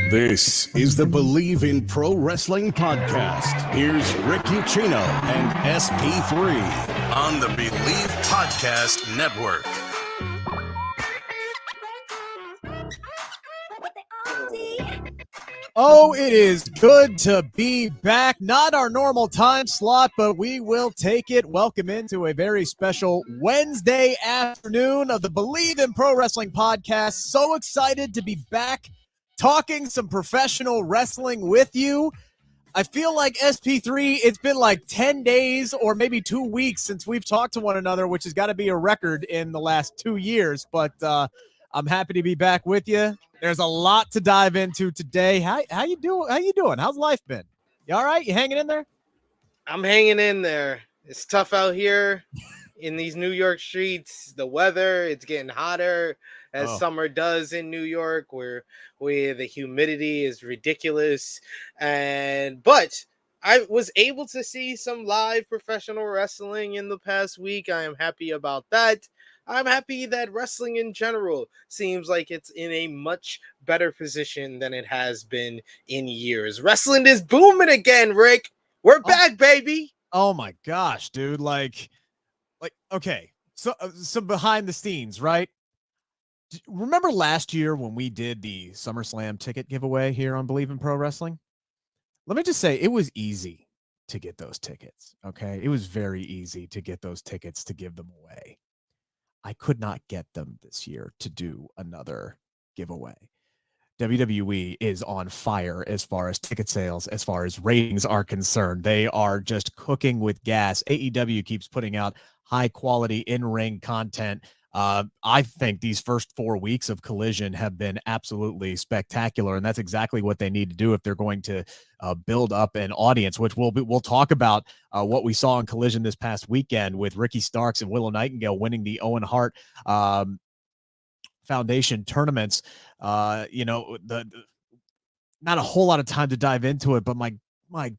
This is the Bleav in Pro Wrestling podcast. Here's Rick Ucchino and SP3 on the Bleav Podcast Network. Oh, it is good to be back. Not our normal time slot, but we will take it. Welcome into a very special Wednesday afternoon of the Bleav in Pro Wrestling podcast. So excited to be back talking some professional wrestling with you. I feel like SP3, it's been like 10 days or maybe 2 weeks since we've talked to one another, which has got to be a record in the last 2 years. But I'm happy to be back with you. There's a lot to dive into today. How you doing? How you doing? How's life been? You all right? You hanging in there? I'm hanging in there. It's tough out here in these New York streets. The weather, it's getting hotter as summer does in New York, where the humidity is ridiculous. But I was able to see some live professional wrestling in the past week. I am happy about that. I'm happy that wrestling in general seems like it's in a much better position than it has been in years. Wrestling is booming again, Rick. We're back, baby. Oh my gosh, dude. Like, okay. So some behind the scenes, right? Remember last year when we did the SummerSlam ticket giveaway here on Bleav in Pro Wrestling? Let me just say, it was easy to get those tickets, okay? It was very easy to get those tickets to give them away. I could not get them this year to do another giveaway. WWE is on fire as far as ticket sales, as far as ratings are concerned. They are just cooking with gas. AEW keeps putting out high quality in-ring content. I think these first 4 weeks of Collision have been absolutely spectacular, and that's exactly what they need to do if they're going to build up an audience, which we'll talk about what we saw in Collision this past weekend with Ricky Starks and Willow Nightingale winning the Owen Hart Foundation tournaments. Not a whole lot of time to dive into it, but my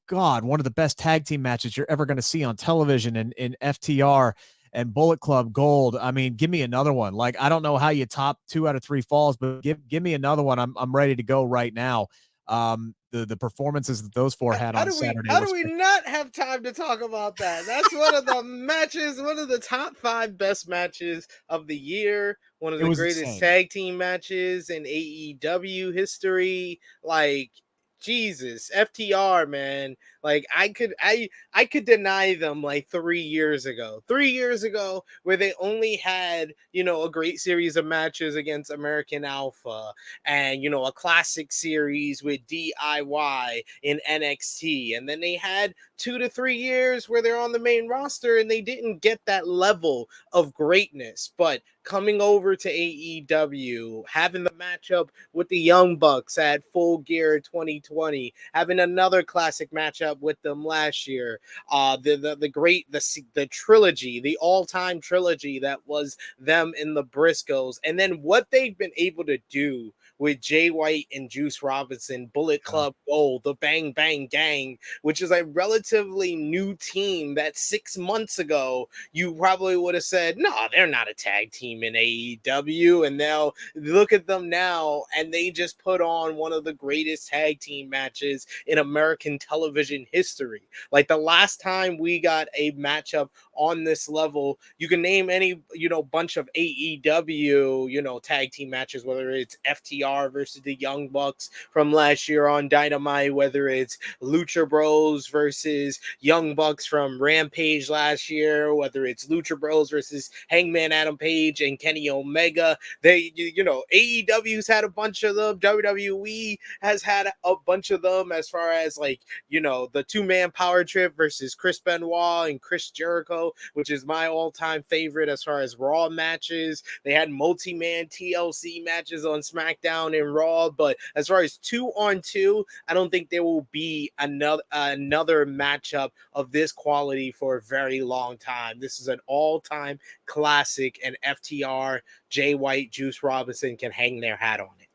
God, one of the best tag team matches you're ever going to see on television in FTR and Bullet Club Gold. I mean, give me another one. Like, I don't know how you top 2 out of 3 falls, but give me another one. I'm ready to go right now. The performances that those four had on Saturday. How do we not have time to talk about that? That's one of the matches, one of the top 5 best matches of the year. One of the greatest insane tag team matches in AEW history. Like, Jesus, FTR, man. Like, I could deny them like 3 years ago. 3 years ago, where they only had, a great series of matches against American Alpha and, a classic series with DIY in NXT. And then they had 2 to 3 years where they're on the main roster and they didn't get that level of greatness. But coming over to AEW, having the matchup with the Young Bucks at Full Gear 2020, having another classic matchup with them last year, the trilogy, the all-time trilogy that was them in the Briscoes, and then what they've been able to do with Jay White and Juice Robinson, Bullet Club Gold, the Bang Bang Gang, which is a relatively new team that 6 months ago you probably would have said, no, they're not a tag team in AEW. And now look at them now, and they just put on one of the greatest tag team matches in American television history. Like, the last time we got a matchup on this level, you can name any, bunch of AEW, tag team matches, whether it's FTR versus the Young Bucks from last year on Dynamite, whether it's Lucha Bros versus Young Bucks from Rampage last year, whether it's Lucha Bros versus Hangman Adam Page and Kenny Omega. AEW's had a bunch of them. WWE has had a bunch of them, as far as the 2-man power trip versus Chris Benoit and Chris Jericho, which is my all-time favorite as far as Raw matches. They had multi-man TLC matches on SmackDown and Raw, but as far as 2-on-2, I don't think there will be another matchup of this quality for a very long time. This is an all-time classic, and FTR, Jay White, Juice Robinson can hang their hat on it.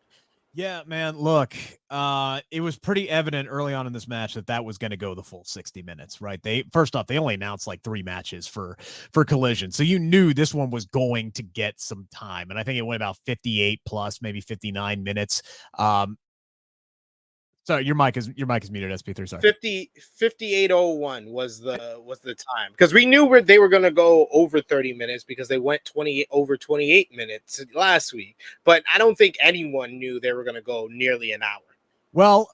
Yeah, man, look, it was pretty evident early on in this match that was going to go the full 60 minutes, right? First off, they only announced like 3 matches for Collision. So you knew this one was going to get some time. And I think it went about 58 plus, maybe 59 minutes. Sorry, your mic is muted, SP3. Sorry. 58:01 was the time, because we knew they were going to go over 30 minutes because they went over 28 minutes last week. But I don't think anyone knew they were going to go nearly an hour. Well,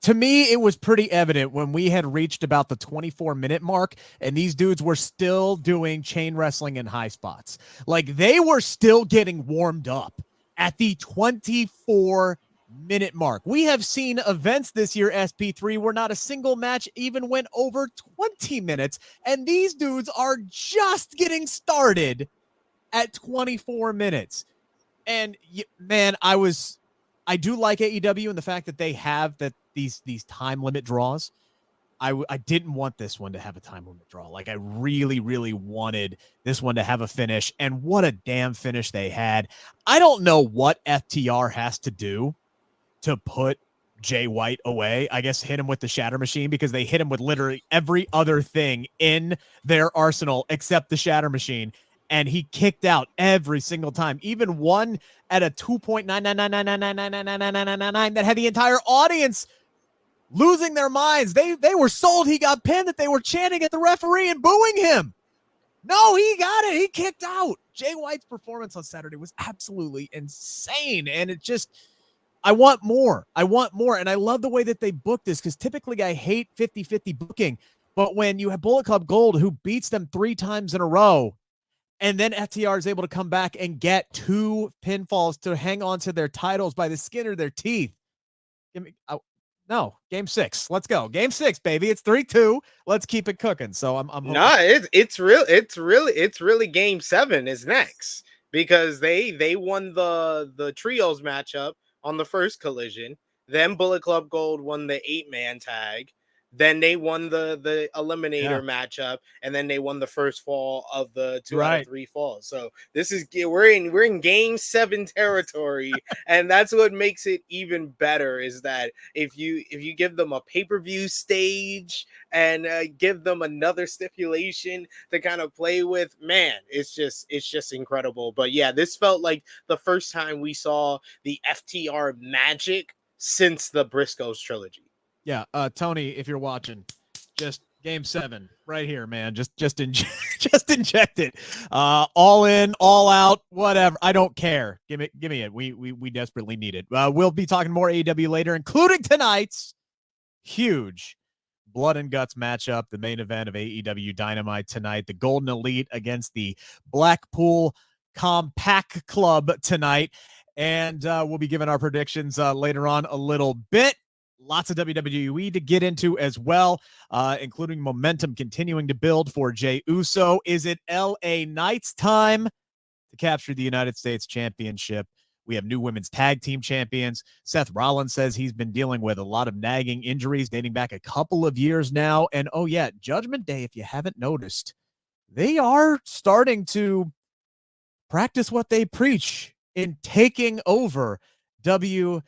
to me, it was pretty evident when we had reached about the 24-minute mark and these dudes were still doing chain wrestling in high spots. Like, they were still getting warmed up at the 24-minute mark. We have seen events this year, SP3, where not a single match even went over 20 minutes, and these dudes are just getting started at 24 minutes. And man, I do like AEW and the fact that they have these time limit draws. I didn't want this one to have a time limit draw. Like, I really, really wanted this one to have a finish, and what a damn finish they had. I don't know what FTR has to do to put Jay White away. I guess hit him with the Shatter Machine, because they hit him with literally every other thing in their arsenal except the Shatter Machine. And he kicked out every single time, even one at a 2.99999999999 that had the entire audience losing their minds. They were sold. He got pinned, that they were chanting at the referee and booing him. No, he got it. He kicked out. Jay White's performance on Saturday was absolutely insane. And it just, I want more. And I love the way that they booked this, because typically I hate 50-50 booking. But when you have Bullet Club Gold, who beats them 3 times in a row, and then FTR is able to come back and get 2 pinfalls to hang on to their titles by the skin of their teeth. No, game 6. Let's go. Game 6, baby. It's 3-2. Let's keep it cooking. So I'm it's really game 7 is next, because they won the trios matchup on the first Collision. Then Bullet Club Gold won the 8-man tag. Then they won the eliminator matchup, and then they won the first fall of the 2 out of 3 falls. So this is, we're in game 7 territory, and that's what makes it even better, is that if you give them a pay-per-view stage and give them another stipulation to kind of play with, man, it's just incredible. But yeah, this felt like the first time we saw the FTR magic since the Briscoes trilogy. Yeah, Tony, if you're watching, just game 7 right here, man. Just inject it. All in, all out, whatever. I don't care. Give me it. We desperately need it. We'll be talking more AEW later, including tonight's huge blood and guts matchup, the main event of AEW Dynamite tonight. The Golden Elite against the Blackpool Compact Club tonight. And we'll be giving our predictions later on a little bit. Lots of WWE to get into as well, including momentum continuing to build for Jey Uso. Is it LA Knight's time to capture the United States Championship? We have new women's tag team champions. Seth Rollins says he's been dealing with a lot of nagging injuries dating back a couple of years now. And oh yeah, Judgment Day, if you haven't noticed, they are starting to practice what they preach in taking over WWE.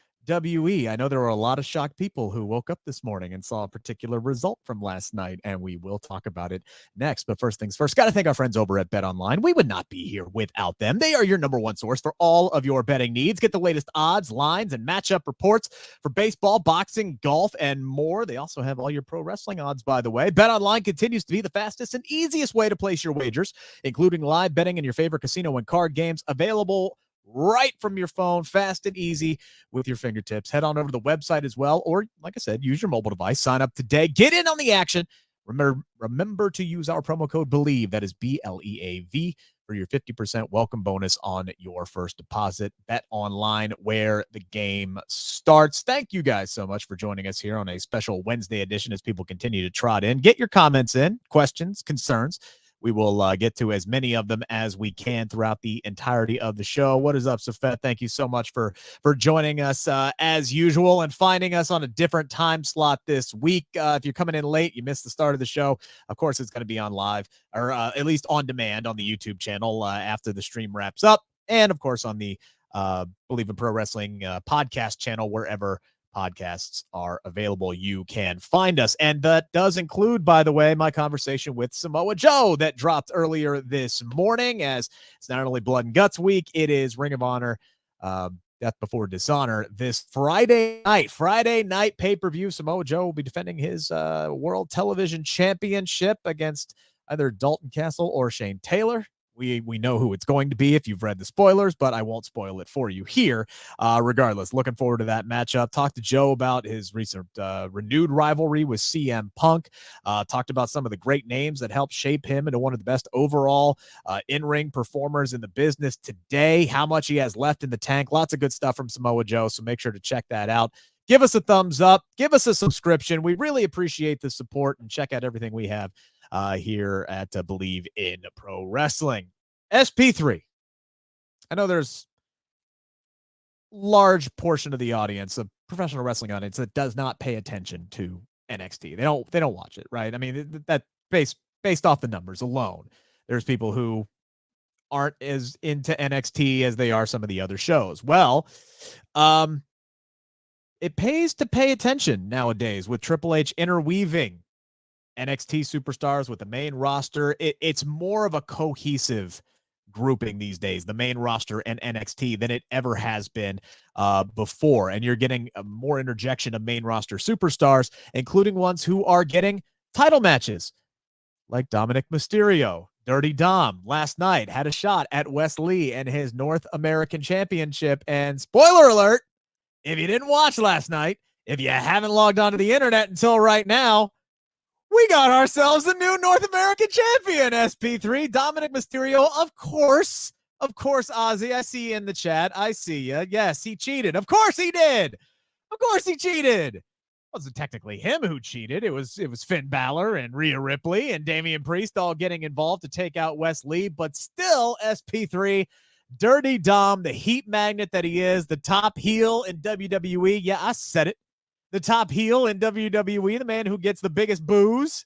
I know there were a lot of shocked people who woke up this morning and saw a particular result from last night, and we will talk about it next. But first things first, got to thank our friends over at BetOnline. We would not be here without them. They are your number one source for all of your betting needs. Get the latest odds, lines, and matchup reports for baseball, boxing, golf, and more. They also have all your pro wrestling odds, by the way. BetOnline continues to be the fastest and easiest way to place your wagers, including live betting and your favorite casino and card games, available right from your phone, fast and easy with your fingertips. Head on over to the website as well, or like I said, use your mobile device. Sign up today. Get in on the action. Remember to use our promo code Bleav, that is BLEAV, for your 50% welcome bonus on your first deposit. Bet Online, where the game starts. Thank you guys so much for joining us here on a special Wednesday edition as people continue to trot in. Get your comments in, questions, concerns. We will get to as many of them as we can throughout the entirety of the show. What is up, Safet? Thank you so much for joining us as usual and finding us on a different time slot this week. If you're coming in late, you missed the start of the show. Of course, it's going to be on live, or at least on demand on the YouTube channel after the stream wraps up. And of course, on the Bleav in Pro Wrestling podcast channel, wherever podcasts are available, you can find us. And that does include, by the way, my conversation with Samoa Joe that dropped earlier this morning, as it's not only Blood and Guts week, it is Ring of Honor Death Before Dishonor this Friday night pay-per-view. Samoa Joe will be defending his World Television Championship against either Dalton Castle or Shane Taylor. We know who it's going to be if you've read the spoilers, but I won't spoil it for you here. Regardless, looking forward to that matchup. Talked to Joe about his recent renewed rivalry with CM Punk. Talked about some of the great names that helped shape him into one of the best overall in-ring performers in the business today, how much he has left in the tank. Lots of good stuff from Samoa Joe, so make sure to check that out. Give us a thumbs up. Give us a subscription. We really appreciate the support, and check out everything we have here at Bleav in Pro Wrestling. SP3. I know there's large portion of the audience, a professional wrestling audience, that does not pay attention to NXT. They don't watch it, right? I mean, that based off the numbers alone. There's people who aren't as into NXT as they are some of the other shows. Well, it pays to pay attention nowadays with Triple H interweaving NXT superstars with the main roster. It's more of a cohesive grouping these days, the main roster and NXT, than it ever has been before. And you're getting more interjection of main roster superstars, including ones who are getting title matches, like Dominik Mysterio. Dirty Dom last night had a shot at Wes Lee and his North American Championship. And spoiler alert, if you didn't watch last night, if you haven't logged onto the internet until right now, we got ourselves a new North American champion, SP3, Dominik Mysterio. Of course, Ozzy, I see you in the chat. I see you. Yes, he cheated. Of course he did. Of course he cheated. It wasn't technically him who cheated. It was Finn Balor and Rhea Ripley and Damian Priest all getting involved to take out Wes Lee. But still, SP3, Dirty Dom, the heat magnet that he is, the top heel in WWE. Yeah, I said it. The top heel in WWE, the man who gets the biggest boos.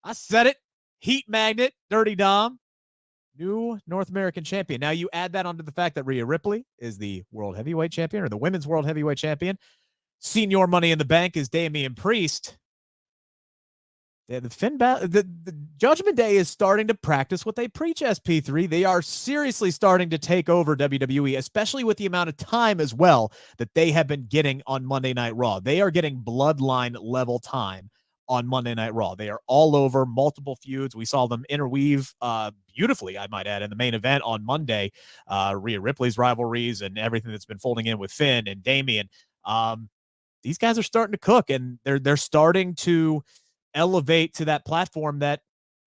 I said it. Heat magnet, Dirty Dom, new North American champion. Now you add that onto the fact that Rhea Ripley is the world heavyweight champion, or the women's world heavyweight champion. Señor Money in the Bank is Damian Priest. The Judgment Day is starting to practice what they preach, SP3. They are seriously starting to take over WWE, especially with the amount of time as well that they have been getting on Monday Night Raw. They are getting bloodline level time on Monday Night Raw. They are all over, multiple feuds. We saw them interweave beautifully, I might add, in the main event on Monday. Rhea Ripley's rivalries and everything that's been folding in with Finn and Damian. These guys are starting to cook, and they're starting to elevate to that platform that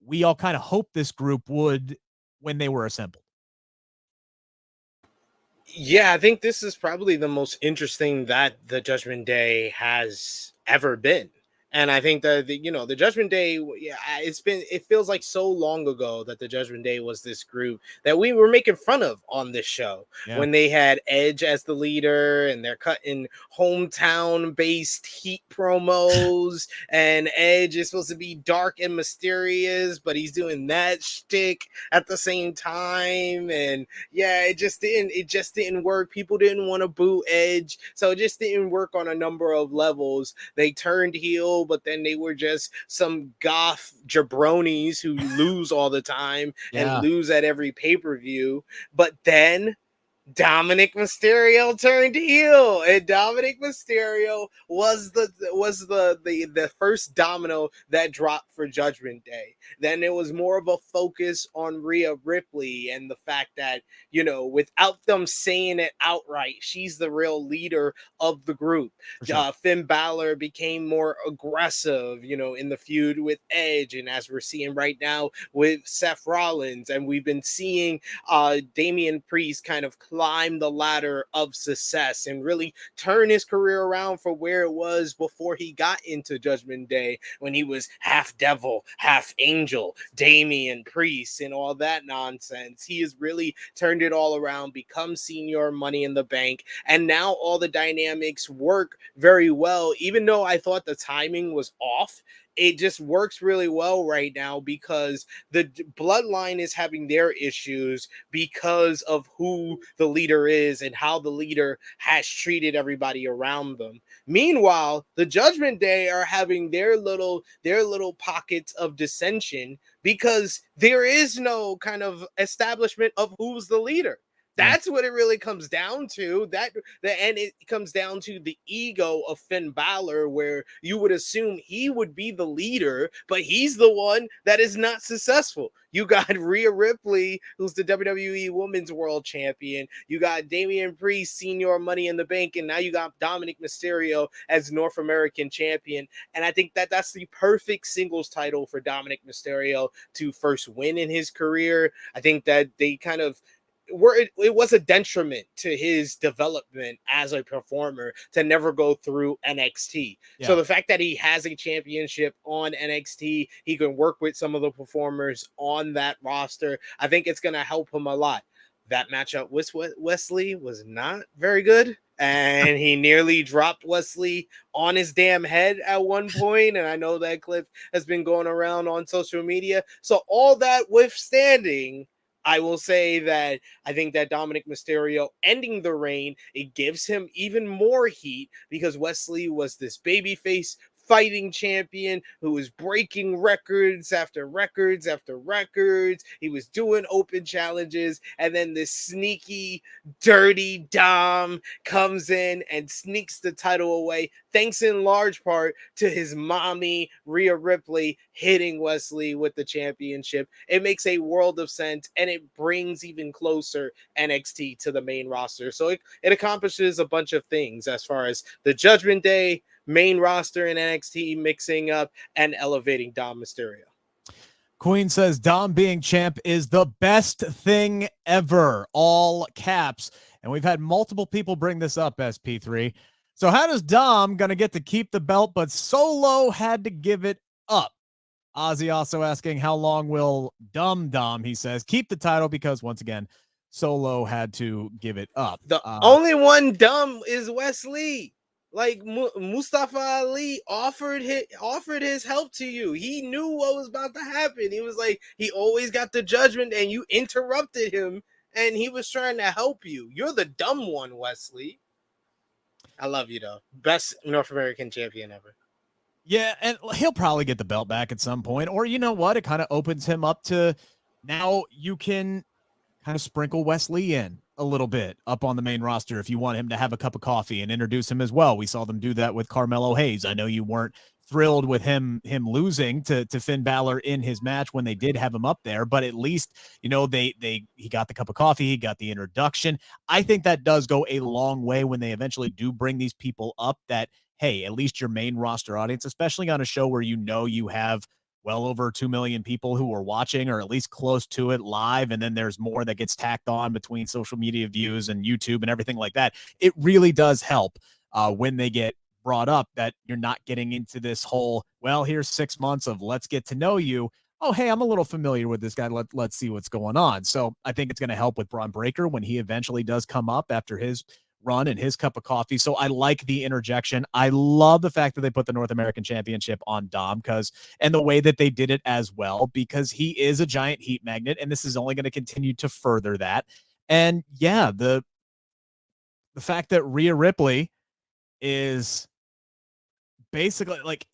we all kind of hoped this group would when they were assembled. Yeah, I think this is probably the most interesting that the Judgment Day has ever been. And I think that the Judgment Day, yeah, it feels like so long ago that the Judgment Day was this group that we were making fun of on this show, when they had Edge as the leader and they're cutting hometown based heat promos, and Edge is supposed to be dark and mysterious, but he's doing that shtick at the same time. And yeah, it just didn't work. People didn't want to boo Edge, so it just didn't work on a number of levels. They turned heel, but then they were just some goth jabronis who lose all the time and lose at every pay-per-view. But then Dominik Mysterio turned heel, and Dominik Mysterio was the first domino that dropped for Judgment Day. Then it was more of a focus on Rhea Ripley and the fact that, without them saying it outright, she's the real leader of the group. Sure. Finn Balor became more aggressive, in the feud with Edge, and as we're seeing right now with Seth Rollins, and we've been seeing Damian Priest kind of climb the ladder of success and really turn his career around for where it was before he got into Judgment Day, when he was half devil, half angel, Damian Priest, and all that nonsense. He has really turned it all around, become Señor Money in the Bank, and now all the dynamics work very well. Even though I thought the timing was off, it just works really well right now because the bloodline is having their issues because of who the leader is and how the leader has treated everybody around them. Meanwhile, the Judgment Day are having their little pockets of dissension because there is no kind of establishment of who's the leader. That's what it really comes down to. And it comes down to the ego of Finn Balor, where you would assume he would be the leader, but he's the one that is not successful. You got Rhea Ripley, who's the WWE Women's World Champion. You got Damian Priest, Señor Money in the Bank, and now you got Dominik Mysterio as North American Champion. And I think that's the perfect singles title for Dominik Mysterio to first win in his career. I think that they kind of it was a detriment to his development as a performer to never go through NXT. Yeah. So the fact that he has a championship on NXT, he can work with some of the performers on that roster. I think it's going to help him a lot. That matchup with Wesley was not very good, and he nearly dropped Wesley on his damn head at one point, and I know that clip has been going around on social media. So all that withstanding, I will say that I think that Dominik Mysterio ending the reign, it gives him even more heat because Wesley was this babyface fighting champion who was breaking records after records after records. He was doing open challenges, and then this sneaky, dirty Dom comes in and sneaks the title away, thanks in large part to his mommy, Rhea Ripley, hitting Wesley with the championship. It makes a world of sense, and it brings even closer NXT to the main roster. So it accomplishes a bunch of things as far as the Judgment Day, main roster in NXT mixing up and elevating Dom Mysterio. Queen says Dom being champ is the best thing ever, all caps. And we've had multiple people bring this up, SP3. So how does Dom gonna get to keep the belt, but Solo had to give it up? Ozzy also asking how long will Dom, he says, keep the title, because once again, Solo had to give it up. The only one dumb is Wesley. Like Mustafa Ali offered his help to you. He knew what was about to happen. He was like, he always got the Judgment, and you interrupted him, and he was trying to help you. You're the dumb one, Wesley. I love you though. Best North American champion ever. Yeah, and he'll probably get the belt back at some point. Or you know what? It kind of opens him up to now you can kind of sprinkle Wesley in a little bit up on the main roster if you want him to have a cup of coffee and introduce him as well. We saw them do that with Carmelo Hayes. I know you weren't thrilled with him losing to Finn Balor in his match when they did have him up there, but at least, you know, he got the cup of coffee, he got the introduction. I think that does go a long way when they eventually do bring these people up, that, hey, at least your main roster audience, especially on a show where you know you have well over 2 million people who are watching, or at least close to it live. And then there's more that gets tacked on between social media views and YouTube and everything like that. It really does help when they get brought up, that you're not getting into this whole, well, here's 6 months of let's get to know you. Oh, hey, I'm a little familiar with this guy. Let's see what's going on. So I think it's going to help with Braun Breaker when he eventually does come up after his run and his cup of coffee. So I like the interjection. I love the fact that they put the North American Championship on Dom, and the way that they did it as well, because he is a giant heat magnet, and this is only going to continue to further that. And yeah, the fact that Rhea Ripley is basically like,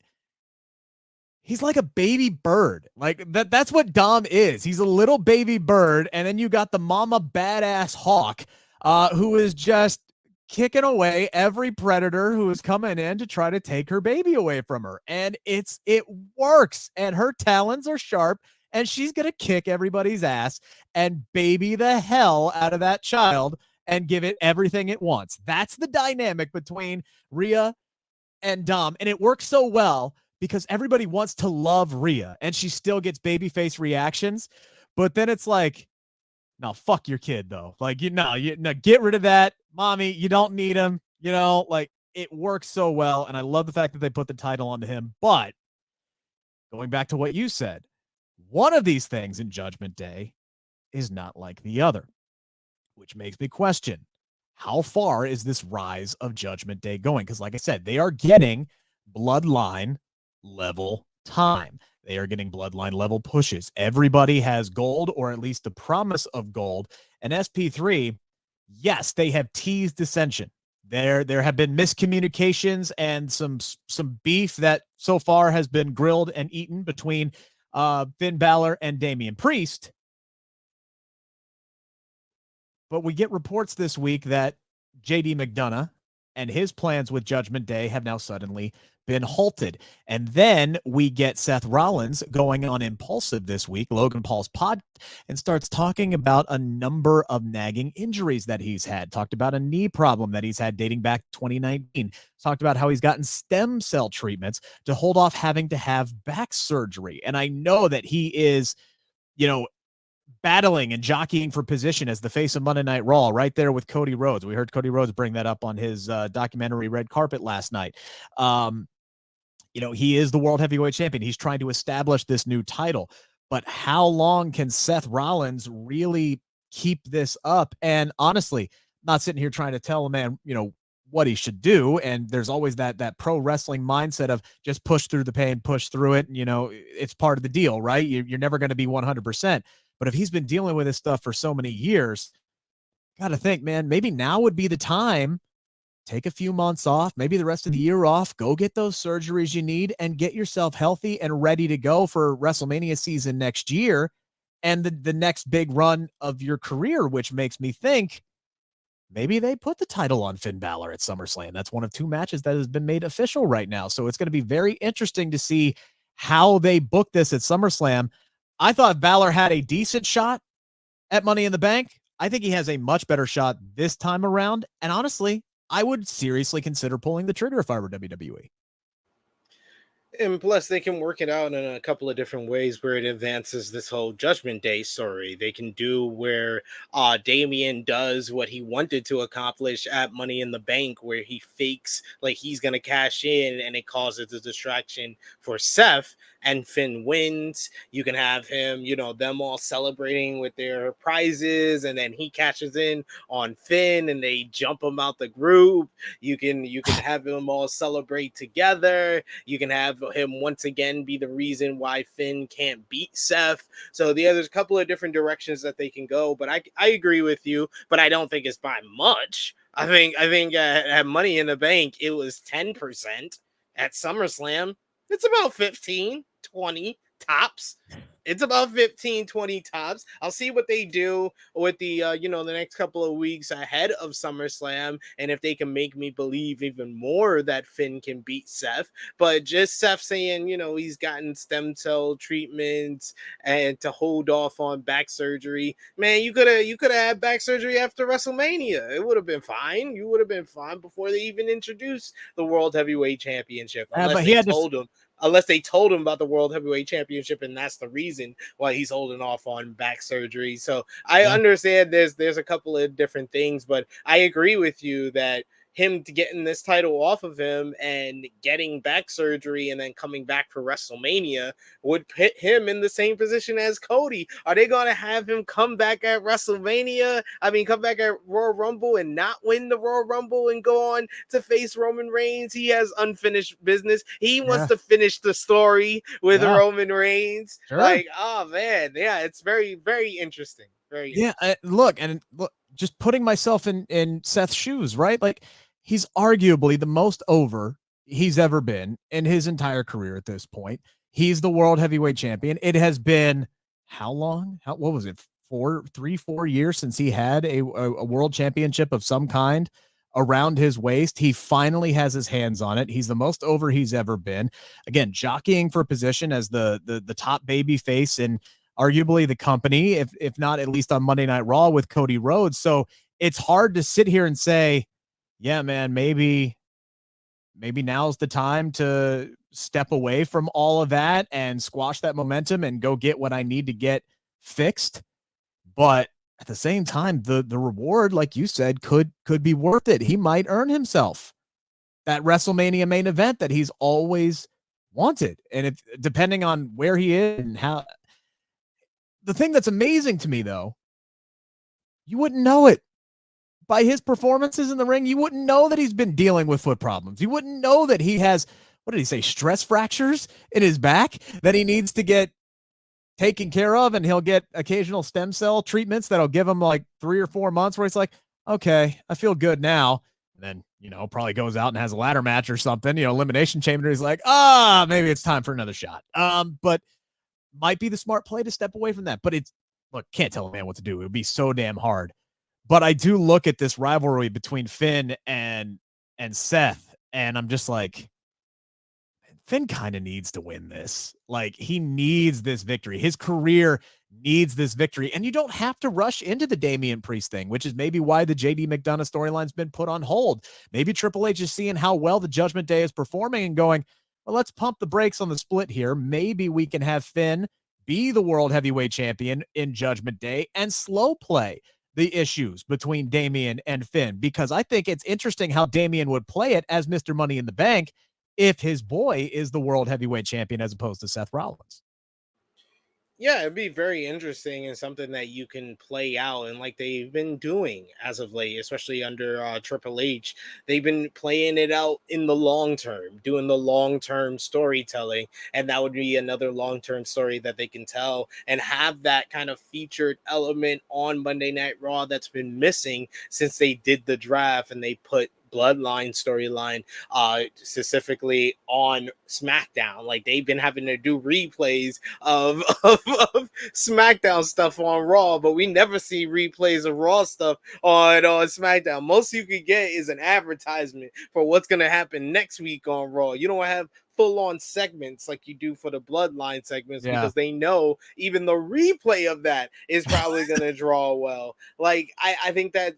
he's like a baby bird. Like that's what Dom is. He's a little baby bird. And then you got the mama badass hawk, who is just kicking away every predator who is coming in to try to take her baby away from her. And it works. And her talons are sharp, and she's going to kick everybody's ass and baby the hell out of that child and give it everything it wants. That's the dynamic between Rhea and Dom. And it works so well because everybody wants to love Rhea, and she still gets babyface reactions. But then it's like, no, fuck your kid though. Like, get rid of that, mommy. You don't need him. You know, like, it works so well. And I love the fact that they put the title onto him. But going back to what you said, one of these things in Judgment Day is not like the other, which makes me question, how far is this rise of Judgment Day going? Because like I said, they are getting bloodline level time. They are getting bloodline level pushes. Everybody has gold, or at least the promise of gold. And SP3, yes, they have teased dissension. There have been miscommunications and some beef that so far has been grilled and eaten between Finn Balor and Damian Priest. But we get reports this week that JD McDonough and his plans with Judgment Day have now suddenly been halted. And then we get Seth Rollins going on Impulsive this week, Logan Paul's pod, and starts talking about a number of nagging injuries that he's had. Talked about a knee problem that he's had dating back to 2019. Talked about how he's gotten stem cell treatments to hold off having to have back surgery. And I know that he is, battling and jockeying for position as the face of Monday Night Raw right there with Cody Rhodes. We heard Cody Rhodes bring that up on his documentary Red Carpet last night. He is the world heavyweight champion. He's trying to establish this new title, but how long can Seth Rollins really keep this up? And honestly, I'm not sitting here trying to tell a man, what he should do. And there's always that pro wrestling mindset of just push through the pain, push through it. And, it's part of the deal, right? You're never going to be 100%. But if he's been dealing with this stuff for so many years, got to think, man, maybe now would be the time. Take a few months off, maybe the rest of the year off, go get those surgeries you need and get yourself healthy and ready to go for WrestleMania season next year and the next big run of your career, which makes me think maybe they put the title on Finn Balor at SummerSlam. That's one of two matches that has been made official right now. So it's going to be very interesting to see how they book this at SummerSlam. I thought Balor had a decent shot at Money in the Bank. I think he has a much better shot this time around. And honestly, I would seriously consider pulling the trigger if I were WWE. And plus, they can work it out in a couple of different ways where it advances this whole Judgment Day story. They can do where Damian does what he wanted to accomplish at Money in the Bank, where he fakes like he's going to cash in and it causes a distraction for Seth, and Finn wins. You can have him, them all celebrating with their prizes, and then he cashes in on Finn and they jump him out the group. You can have them all celebrate together. You can have him once again be the reason why Finn can't beat Seth. So there's a couple of different directions that they can go, but I agree with you, but I don't think it's by much. I think at Money in the Bank it was 10%. At SummerSlam it's about 15, 20 tops. It's about 15, 20 tops. I'll see what they do with the, the next couple of weeks ahead of SummerSlam, and if they can make me believe even more that Finn can beat Seth. But just Seth saying, he's gotten stem cell treatments and to hold off on back surgery. Man, you could have had back surgery after WrestleMania. It would have been fine. You would have been fine before they even introduced the World Heavyweight Championship. Unless they told him about the World Heavyweight Championship, and that's the reason why he's holding off on back surgery. So I understand there's a couple of different things, but I agree with you that him getting this title off of him and getting back surgery and then coming back for WrestleMania would put him in the same position as Cody. Are they going to have him come back at WrestleMania? Come back at Royal Rumble and not win the Royal Rumble and go on to face Roman Reigns? He has unfinished business. He wants to finish the story with Roman Reigns. Sure. It's very, very interesting. Very interesting. Look, just putting myself in Seth's shoes, right? Like, he's arguably the most over he's ever been in his entire career at this point. He's the world heavyweight champion. It has been how long? What was it? 4 years since he had a world championship of some kind around his waist. He finally has his hands on it. He's the most over he's ever been. Again, jockeying for position as the top baby face in arguably the company, if not at least on Monday Night Raw with Cody Rhodes. So it's hard to sit here and say, yeah, man, maybe now's the time to step away from all of that and squash that momentum and go get what I need to get fixed. But at the same time, the reward, like you said, could be worth it. He might earn himself that WrestleMania main event that he's always wanted. And if depending on where he is and how, the thing that's amazing to me though, you wouldn't know it. By his performances in the ring, you wouldn't know that he's been dealing with foot problems. You wouldn't know that he has, what did he say, stress fractures in his back that he needs to get taken care of, and he'll get occasional stem cell treatments that'll give him like 3 or 4 months where he's like, okay, I feel good now. And then, probably goes out and has a ladder match or something, elimination chamber. He's like, maybe it's time for another shot. But might be the smart play to step away from that. But look, can't tell a man what to do. It would be so damn hard. But I do look at this rivalry between Finn and Seth, and I'm just like, Finn kind of needs to win this. Like, he needs this victory. His career needs this victory. And you don't have to rush into the Damian Priest thing, which is maybe why the JD McDonough storyline's been put on hold. Maybe Triple H is seeing how well the Judgment Day is performing and going, well, let's pump the brakes on the split here. Maybe we can have Finn be the world heavyweight champion in Judgment Day and slow play the issues between Damian and Finn, because I think it's interesting how Damian would play it as Mr. Money in the Bank if his boy is the world heavyweight champion as opposed to Seth Rollins. Yeah, it'd be very interesting and something that you can play out, and like they've been doing as of late, especially under Triple H. They've been playing it out in the long term, doing the long term storytelling, and that would be another long term story that they can tell and have that kind of featured element on Monday Night Raw that's been missing since they did the draft and they put Bloodline storyline specifically on SmackDown. Like, they've been having to do replays of SmackDown stuff on Raw, but we never see replays of Raw stuff on SmackDown. Most you could get is an advertisement for what's going to happen next week on Raw. You don't have full-on segments like you do for the Bloodline segments, because they know even the replay of that is probably going to draw well. Like, I think that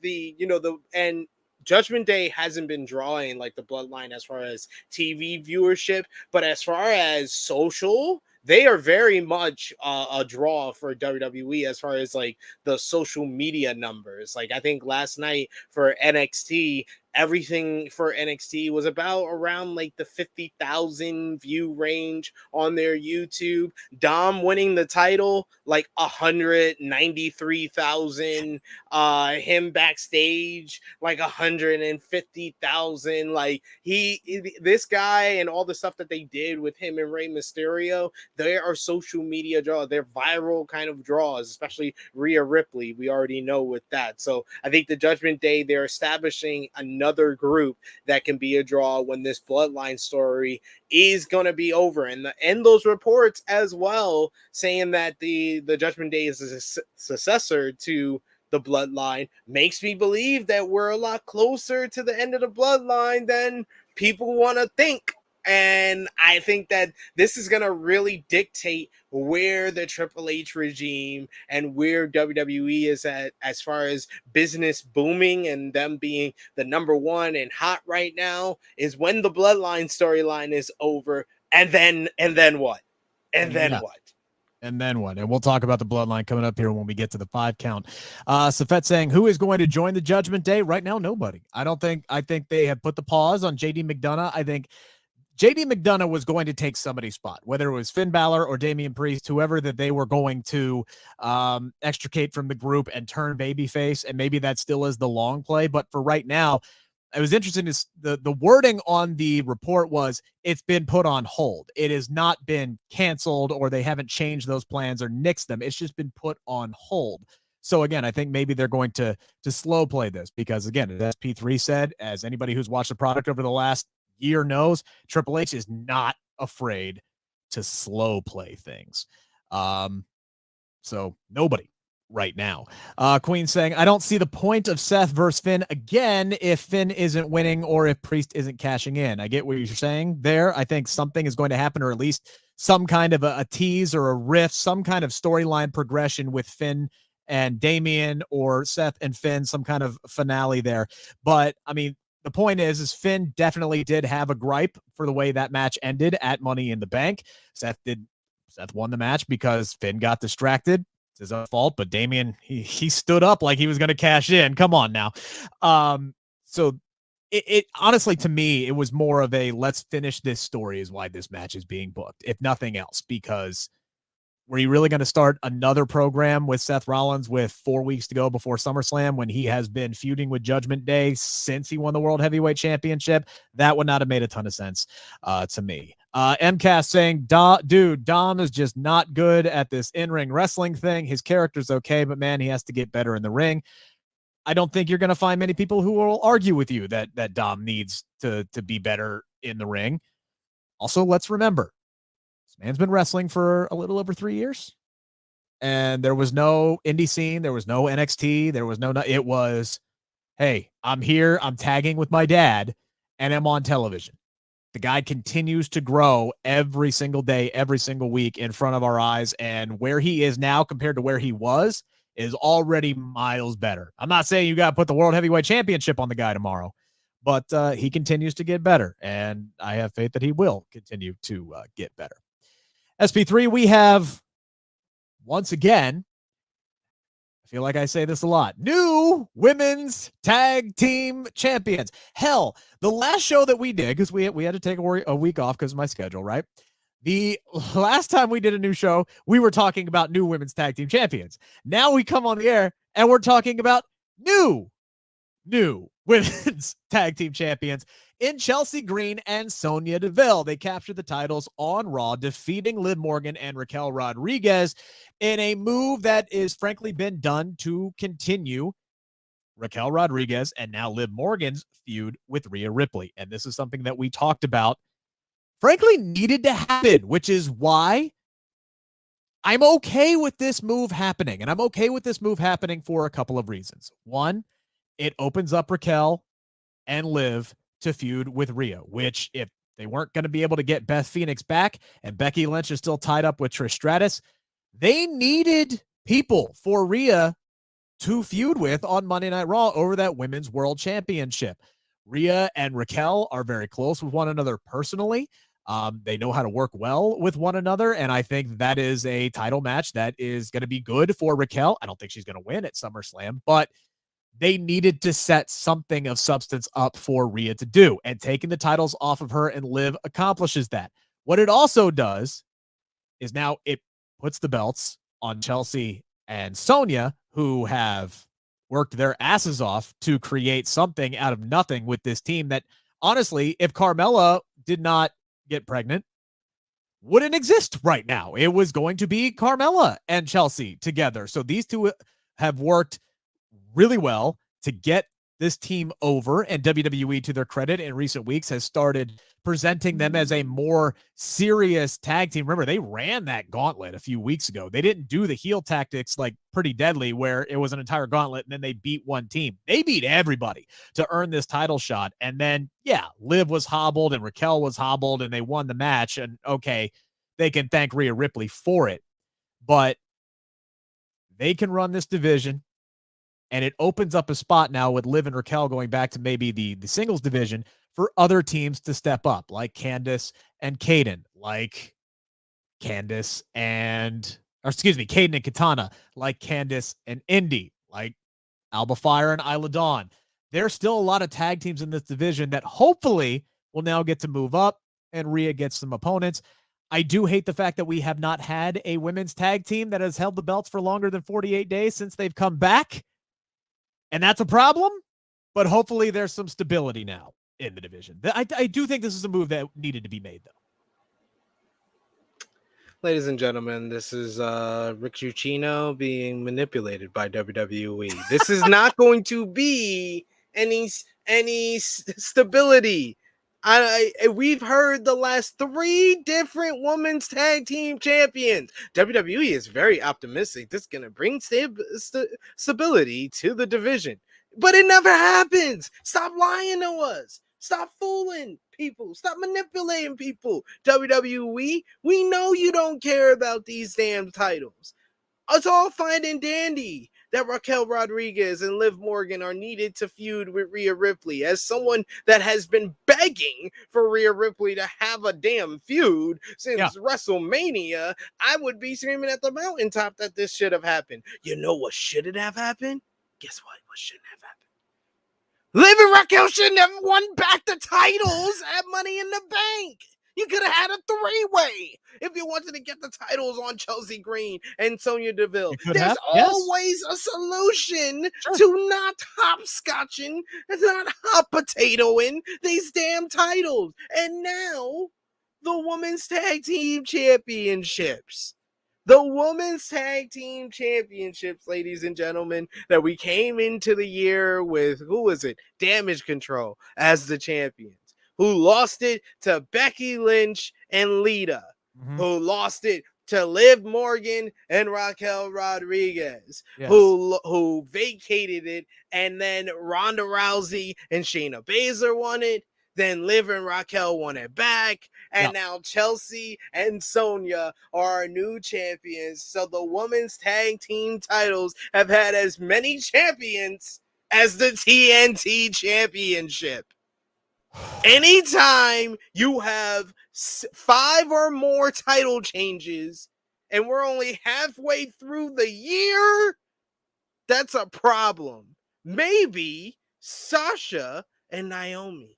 and Judgment Day hasn't been drawing like the Bloodline as far as TV viewership, but as far as social, they are very much a draw for WWE as far as like the social media numbers. Like, I think last night for NXT, everything for NXT was about around like the 50,000 view range on their YouTube. Dom winning the title, like 193,000. Him backstage, like 150,000. Like, this guy and all the stuff that they did with him and Rey Mysterio, they are social media draws. They're viral kind of draws, especially Rhea Ripley. We already know with that. So I think the Judgment Day, they're establishing another group that can be a draw when this Bloodline story is going to be over. And those reports as well saying that the Judgment Day is a successor to the Bloodline makes me believe that we're a lot closer to the end of the Bloodline than people want to think. And I think that this is going to really dictate where the Triple H regime and where WWE is at as far as business booming and them being the number one and hot right now, is when the Bloodline storyline is over. And then what? And then what? And then what? And we'll talk about the Bloodline coming up here when we get to the 5 count. Safet saying, who is going to join the Judgment Day? Right now, nobody. I think they have put the pause on JD McDonough. I think JD McDonough was going to take somebody's spot, whether it was Finn Balor or Damian Priest, whoever that they were going to extricate from the group and turn babyface. And maybe that still is the long play. But for right now, it was interesting. The wording on the report was it's been put on hold. It has not been canceled, or they haven't changed those plans or nixed them. It's just been put on hold. So again, I think maybe they're going to slow play this, because again, as SP3 said, as anybody who's watched the product over the last year knows, Triple H is not afraid to slow play things. So nobody right now. Queen saying, I don't see the point of Seth versus Finn again if Finn isn't winning or if Priest isn't cashing in. I get what you're saying there. I think something is going to happen, or at least some kind of a tease or a riff, some kind of storyline progression with Finn and Damian, or Seth and Finn, some kind of finale there. But I mean, the point is Finn definitely did have a gripe for the way that match ended at Money in the Bank. Seth won the match because Finn got distracted. It's his own fault, but Damian, he stood up like he was going to cash in. Come on now. So it honestly, to me, it was more of a let's finish this story is why this match is being booked, if nothing else, because were you really going to start another program with Seth Rollins with 4 weeks to go before SummerSlam when he has been feuding with Judgment Day since he won the World Heavyweight Championship? That would not have made a ton of sense to me. MCAS saying, dude, Dom is just not good at this in-ring wrestling thing. His character's okay, but man, he has to get better in the ring. I don't think you're going to find many people who will argue with you that Dom needs to be better in the ring. Also, let's remember, this man's been wrestling for a little over 3 years. and there was no indie scene. There was no NXT. There was no, it was, hey, I'm here. I'm tagging with my dad and I'm on television. The guy continues to grow every single day, every single week in front of our eyes. And where he is now compared to where he was is already miles better. I'm not saying you got to put the World Heavyweight Championship on the guy tomorrow, but he continues to get better. And I have faith that he will continue to get better. SP3, we have, once again, I feel like I say this a lot, new women's tag team champions. Hell, the last show that we did, because we had to take a week off because of my schedule, right? The last time we did a new show, we were talking about new women's tag team champions. Now we come on the air and we're talking about new women's tag team champions in Chelsea Green and Sonya Deville. They captured the titles on Raw, defeating Liv Morgan and Raquel Rodriguez in a move that is frankly been done to continue Raquel Rodriguez and now Liv Morgan's feud with Rhea Ripley. And this is something that we talked about, frankly, needed to happen, which is why I'm okay with this move happening. And I'm okay with this move happening for a couple of reasons. One, it opens up Raquel and Liv to feud with Rhea, which if they weren't going to be able to get Beth Phoenix back and Becky Lynch is still tied up with Trish Stratus, they needed people for Rhea to feud with on Monday Night Raw over that Women's World Championship. Rhea and Raquel are very close with one another personally. They know how to work well with one another, and I think that is a title match that is going to be good for Raquel. I don't think she's going to win at SummerSlam, but they needed to set something of substance up for Rhea to do, and taking the titles off of her and Liv accomplishes that. What it also does is now it puts the belts on Chelsea and Sonya, who have worked their asses off to create something out of nothing with this team that, honestly, if Carmella did not get pregnant, wouldn't exist right now. It was going to be Carmella and Chelsea together. So these two have worked really well to get this team over, and WWE, to their credit, in recent weeks has started presenting them as a more serious tag team. Remember, they ran that gauntlet a few weeks ago. They didn't do the heel tactics like Pretty Deadly, where it was an entire gauntlet and then they beat one team. They beat everybody to earn this title shot. And then, yeah, Liv was hobbled and Raquel was hobbled and they won the match. And okay, they can thank Rhea Ripley for it, but they can run this division. And it opens up a spot now with Liv and Raquel going back to maybe the singles division for other teams to step up, like Candice and Caden, like Caden and Katana, like Candice and Indy, like Alba Fire and Isla Dawn. There's still a lot of tag teams in this division that hopefully will now get to move up, and Rhea gets some opponents. I do hate the fact that we have not had a women's tag team that has held the belts for longer than 48 days since they've come back. And that's a problem, but hopefully there's some stability now in the division. I do think this is a move that needed to be made, though. Ladies and gentlemen, this is Rick Ucchino being manipulated by WWE. This is not going to be any stability. We've heard the last 3 different women's tag team champions. WWE is very optimistic this is going to bring stability to the division, but it never happens. Stop lying to us. Stop fooling people. Stop manipulating people. WWE, we know you don't care about these damn titles. It's all fine and dandy that Raquel Rodriguez and Liv Morgan are needed to feud with Rhea Ripley. As someone that has been begging for Rhea Ripley to have a damn feud since WrestleMania, I would be screaming at the mountaintop that this should have happened. You know what shouldn't have happened? Guess what? What shouldn't have happened? Liv and Raquel shouldn't have won back the titles at Money in the Bank. You could have had a 3-way if you wanted to get the titles on Chelsea Green and Sonya Deville. There's always a solution to not hopscotching and not hot potatoing these damn titles. And now, the Women's Tag Team Championships. The Women's Tag Team Championships, ladies and gentlemen, that we came into the year with, who was it? Damage Control as the champions. Who lost it to Becky Lynch and Lita, who lost it to Liv Morgan and Raquel Rodriguez, Yes. who vacated it, and then Ronda Rousey and Shayna Baszler won it. Then Liv and Raquel won it back, and now Chelsea and Sonya are our new champions. So the women's tag team titles have had as many champions as the TNT Championship. Anytime you have 5 or more title changes and we're only halfway through the year, that's a problem. Maybe Sasha and Naomi,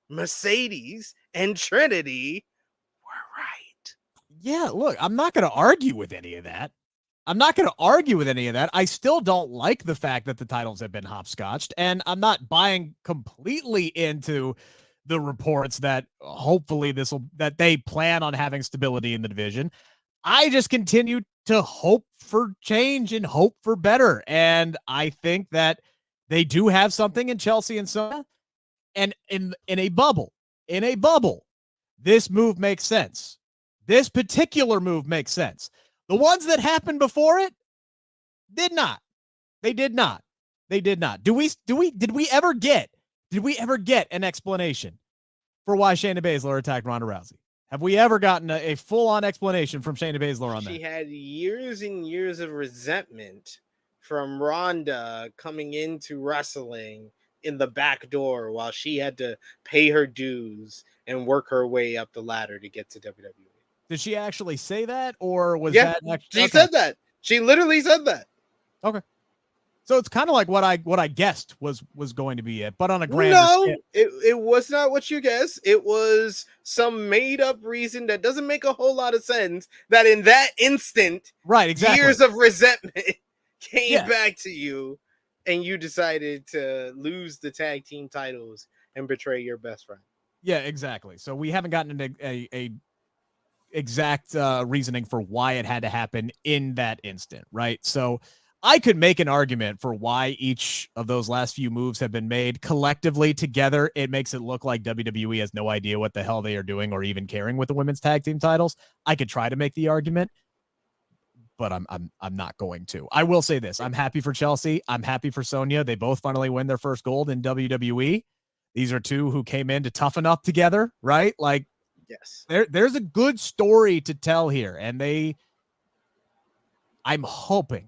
Mercedes and Trinity were right. Yeah, look, I'm not going to argue with any of that. I still don't like the fact that the titles have been hopscotched, and I'm not buying completely into the reports that hopefully that they plan on having stability in the division. I just continue to hope for change and hope for better. And I think that they do have something in Chelsea and Sonya. And in a bubble, this move makes sense. This particular move makes sense. The ones that happened before it did not. They did not. Did we ever get an explanation for why Shayna Baszler attacked Ronda Rousey? Have we ever gotten a full-on explanation from Shayna Baszler on that? She had years and years of resentment from Ronda coming into wrestling in the back door while she had to pay her dues and work her way up the ladder to get to WWE. Did she actually say that, or was that she said that? She literally said that. Okay. So it's kind of like what I guessed was going to be it, but on a grand scale. It was not what you guessed. It was some made up reason that doesn't make a whole lot of sense. That in that instant, right, exactly, years of resentment came back to you, and you decided to lose the tag team titles and betray your best friend. Yeah, exactly. So we haven't gotten a exact reasoning for why it had to happen in that instant, right? So I could make an argument for why each of those last few moves have been made collectively together. It makes it look like WWE has no idea what the hell they are doing or even caring with the women's tag team titles. I could try to make the argument, but I'm not going to. I will say this. I'm happy for Chelsea. I'm happy for Sonya. They both finally win their first gold in WWE. These are two who came in to toughen up together, right? Like, yes, there's a good story to tell here. And I'm hoping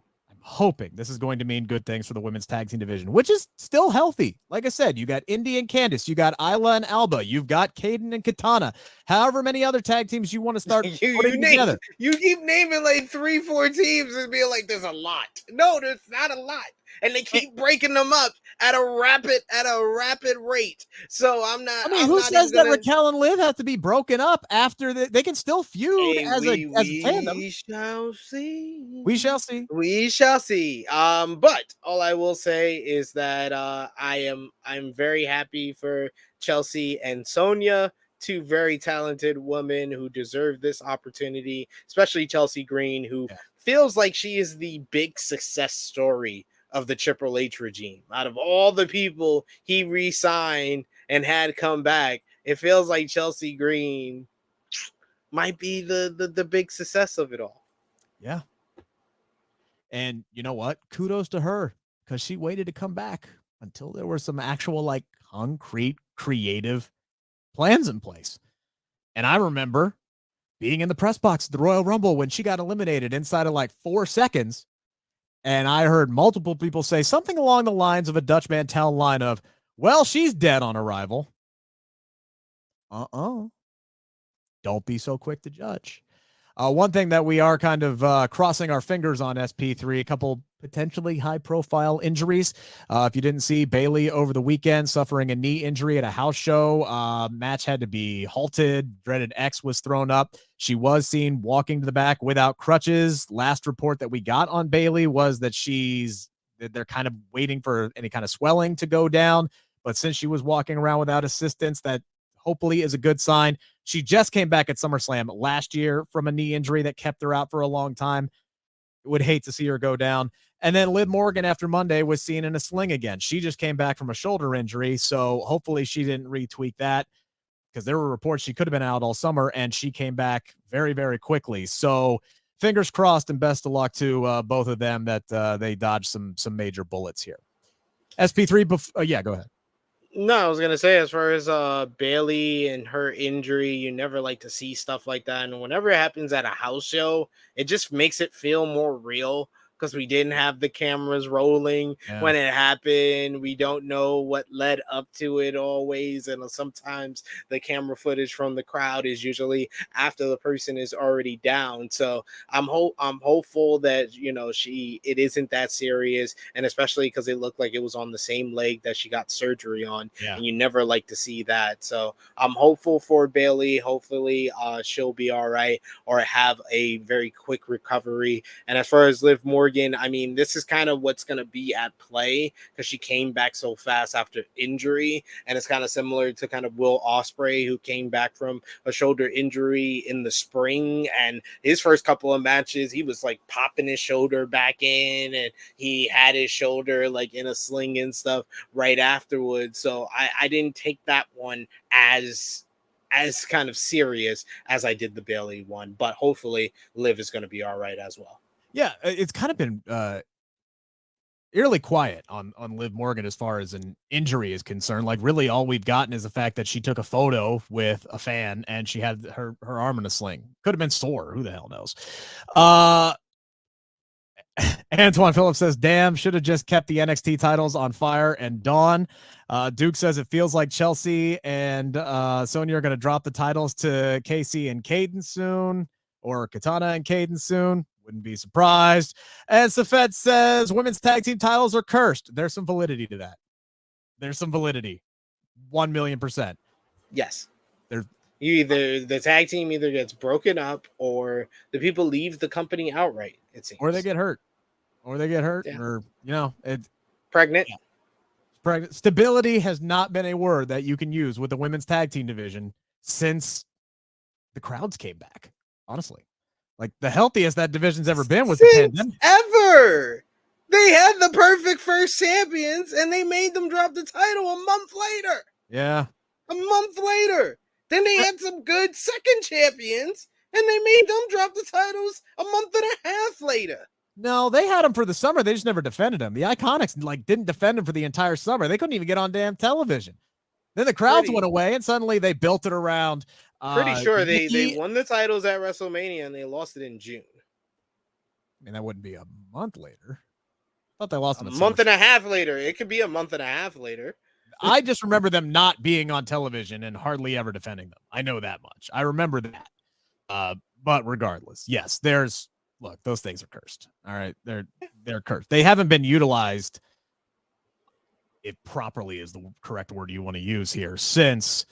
this is going to mean good things for the women's tag team division, which is still healthy. Like I said, you got Indy and Candice, you got Isla and Alba, you've got Caden and Katana, however many other tag teams you want to start putting together. You keep naming like 3-4 teams and being like, there's a lot. No, there's not a lot. And they keep breaking them up at a rapid rate. So I'm not. I mean, who says that Raquel and Liv have to be broken up after they can still feud as a tandem? We shall see. We shall see. We shall see. But all I will say is that I'm very happy for Chelsea and Sonya, two very talented women who deserve this opportunity, especially Chelsea Green, who feels like she is the big success story of the Triple H regime. Out of all the people he re-signed and had come back, it feels like Chelsea Green might be the big success of it all. Yeah. And you know what? Kudos to her, because she waited to come back until there were some actual, like, concrete, creative plans in place. And I remember being in the press box at the Royal Rumble when she got eliminated inside of like 4 seconds. And I heard multiple people say something along the lines of a Dutch Mantel line of, well, she's dead on arrival. Don't be so quick to judge. One thing that we are kind of crossing our fingers on, SP3, a couple potentially high-profile injuries. If you didn't see, Bayley over the weekend suffering a knee injury at a house show. Match had to be halted. Dreaded X was thrown up. She was seen walking to the back without crutches. Last report that we got on Bayley was that they're kind of waiting for any kind of swelling to go down. But since she was walking around without assistance, that hopefully is a good sign. She just came back at SummerSlam last year from a knee injury that kept her out for a long time. Would hate to see her go down. And then Liv Morgan after Monday was seen in a sling again. She just came back from a shoulder injury, so hopefully she didn't retweak that, because there were reports she could have been out all summer, and she came back very, very quickly. So fingers crossed and best of luck to both of them that they dodge some major bullets here. SP3, yeah, go ahead. No, I was gonna say, as far as Bailey and her injury, you never like to see stuff like that. And whenever it happens at a house show, it just makes it feel more real because we didn't have the cameras rolling when it happened. We don't know what led up to it always. And sometimes the camera footage from the crowd is usually after the person is already down. So I'm hopeful that, you know, it isn't that serious. And especially because it looked like it was on the same leg that she got surgery on. Yeah. And you never like to see that. So I'm hopeful for Bailey. Hopefully she'll be all right or have a very quick recovery. And as far as Liv Morgan, I mean, this is kind of what's going to be at play because she came back so fast after injury. And it's kind of similar to kind of Will Ospreay, who came back from a shoulder injury in the spring. And his first couple of matches, he was like popping his shoulder back in, and he had his shoulder like in a sling and stuff right afterwards. So I didn't take that one as kind of serious as I did the Bailey one, but hopefully Liv is going to be all right as well. Yeah, it's kind of been eerily quiet on Liv Morgan as far as an injury is concerned. Like, really all we've gotten is the fact that she took a photo with a fan and she had her arm in a sling. Could have been sore. Who the hell knows? Antoine Phillips says, damn, should have just kept the NXT titles on Fire and Dawn. Duke says it feels like Chelsea and Señor are going to drop the titles to Casey and Caden soon, or Katana and Caden soon. Wouldn't be surprised. And Safed says women's tag team titles are cursed. There's some validity to that. There's some validity. 1,000,000%. Yes. Either the tag team either gets broken up or the people leave the company outright, it seems. Or they get hurt. Or, you know, it's pregnant. Yeah. Pregnant. Stability has not been a word that you can use with the women's tag team division since the crowds came back, honestly. Like, the healthiest that division's ever been was the pandemic. Ever. They had the perfect first champions, and they made them drop the title a month later. Yeah. A month later. Then they had some good second champions, and they made them drop the titles a month and a half later. No, they had them for the summer. They just never defended them. The Iconics, like, didn't defend them for the entire summer. They couldn't even get on damn television. Then the crowds went away, and suddenly they built it around. Pretty sure they won the titles at WrestleMania, and they lost it in June. I mean, that wouldn't be a month later. I thought they lost them a month and a half later. It could be a month and a half later. I just remember them not being on television and hardly ever defending them. I know that much. I remember that. But regardless, yes, look, those things are cursed. All right. They're cursed. They haven't been utilized, if properly is the correct word you want to use here, since,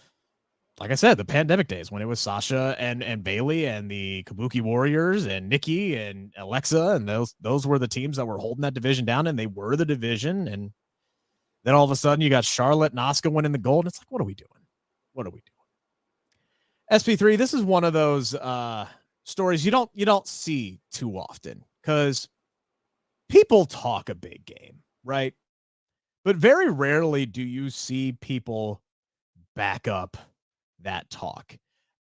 like I said, the pandemic days when it was Sasha and Bailey and the Kabuki Warriors and Nikki and Alexa, and those were the teams that were holding that division down, and they were the division. And then all of a sudden you got Charlotte and Asuka winning the gold. It's like, what are we doing? What are we doing? SP3, this is one of those stories you don't see too often because people talk a big game, right? But very rarely do you see people back up that talk.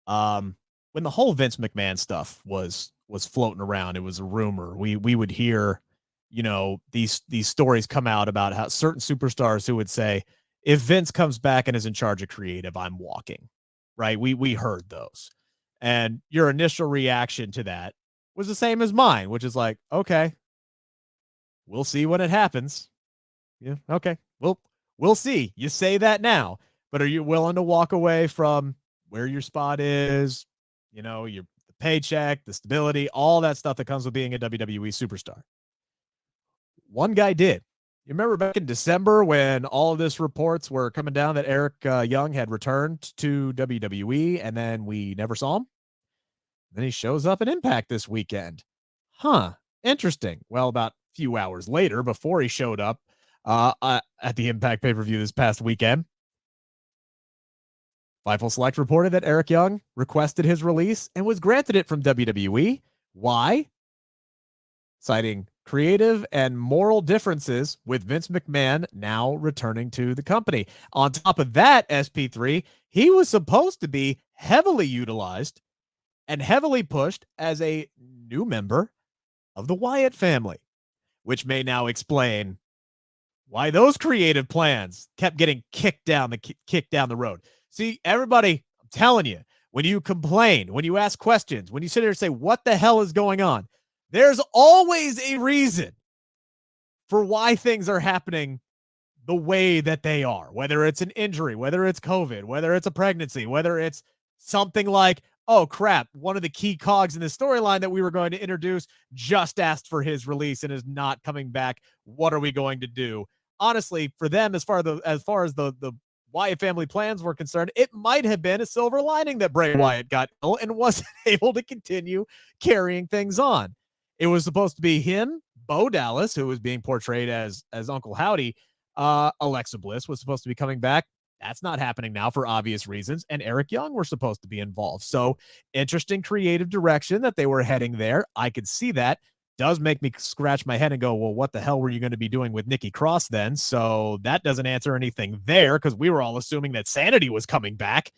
When the whole Vince McMahon stuff was floating around, it was a rumor. We would hear, you know, these stories come out about how certain superstars who would say, if Vince comes back and is in charge of creative, I'm walking. Right? We heard those. And your initial reaction to that was the same as mine, which is like, okay, we'll see when it happens. Yeah, okay. We'll see. You say that now, but are you willing to walk away from where your spot is, you know, the paycheck, the stability, all that stuff that comes with being a WWE superstar? One guy did. You remember back in December when all of this reports were coming down that Eric Young had returned to WWE, and then we never saw him? Then he shows up at Impact this weekend. Interesting. Well, about a few hours later, before he showed up at the Impact pay-per-view this past weekend, Fightful Select reported that Eric Young requested his release and was granted it from WWE. Why? Citing creative and moral differences with Vince McMahon now returning to the company. On top of that, SP3, he was supposed to be heavily utilized and heavily pushed as a new member of the Wyatt family, which may now explain why those creative plans kept getting kicked down the road. See, everybody, I'm telling you, when you complain, when you ask questions, when you sit here and say, what the hell is going on? There's always a reason for why things are happening the way that they are, whether it's an injury, whether it's COVID, whether it's a pregnancy, whether it's something like, oh crap, one of the key cogs in the storyline that we were going to introduce just asked for his release and is not coming back. What are we going to do? Honestly, for them, as far as the Wyatt family plans were concerned, it might have been a silver lining that Bray Wyatt got ill and wasn't able to continue carrying things on. It was supposed to be him, Bo Dallas, who was being portrayed as Uncle Howdy. Alexa Bliss was supposed to be coming back. That's not happening now for obvious reasons. And Eric Young were supposed to be involved. So interesting creative direction that they were heading there. I could see that. Does make me scratch my head and go, well, what the hell were you going to be doing with Nikki Cross then? So that doesn't answer anything there, because we were all assuming that Sanity was coming back.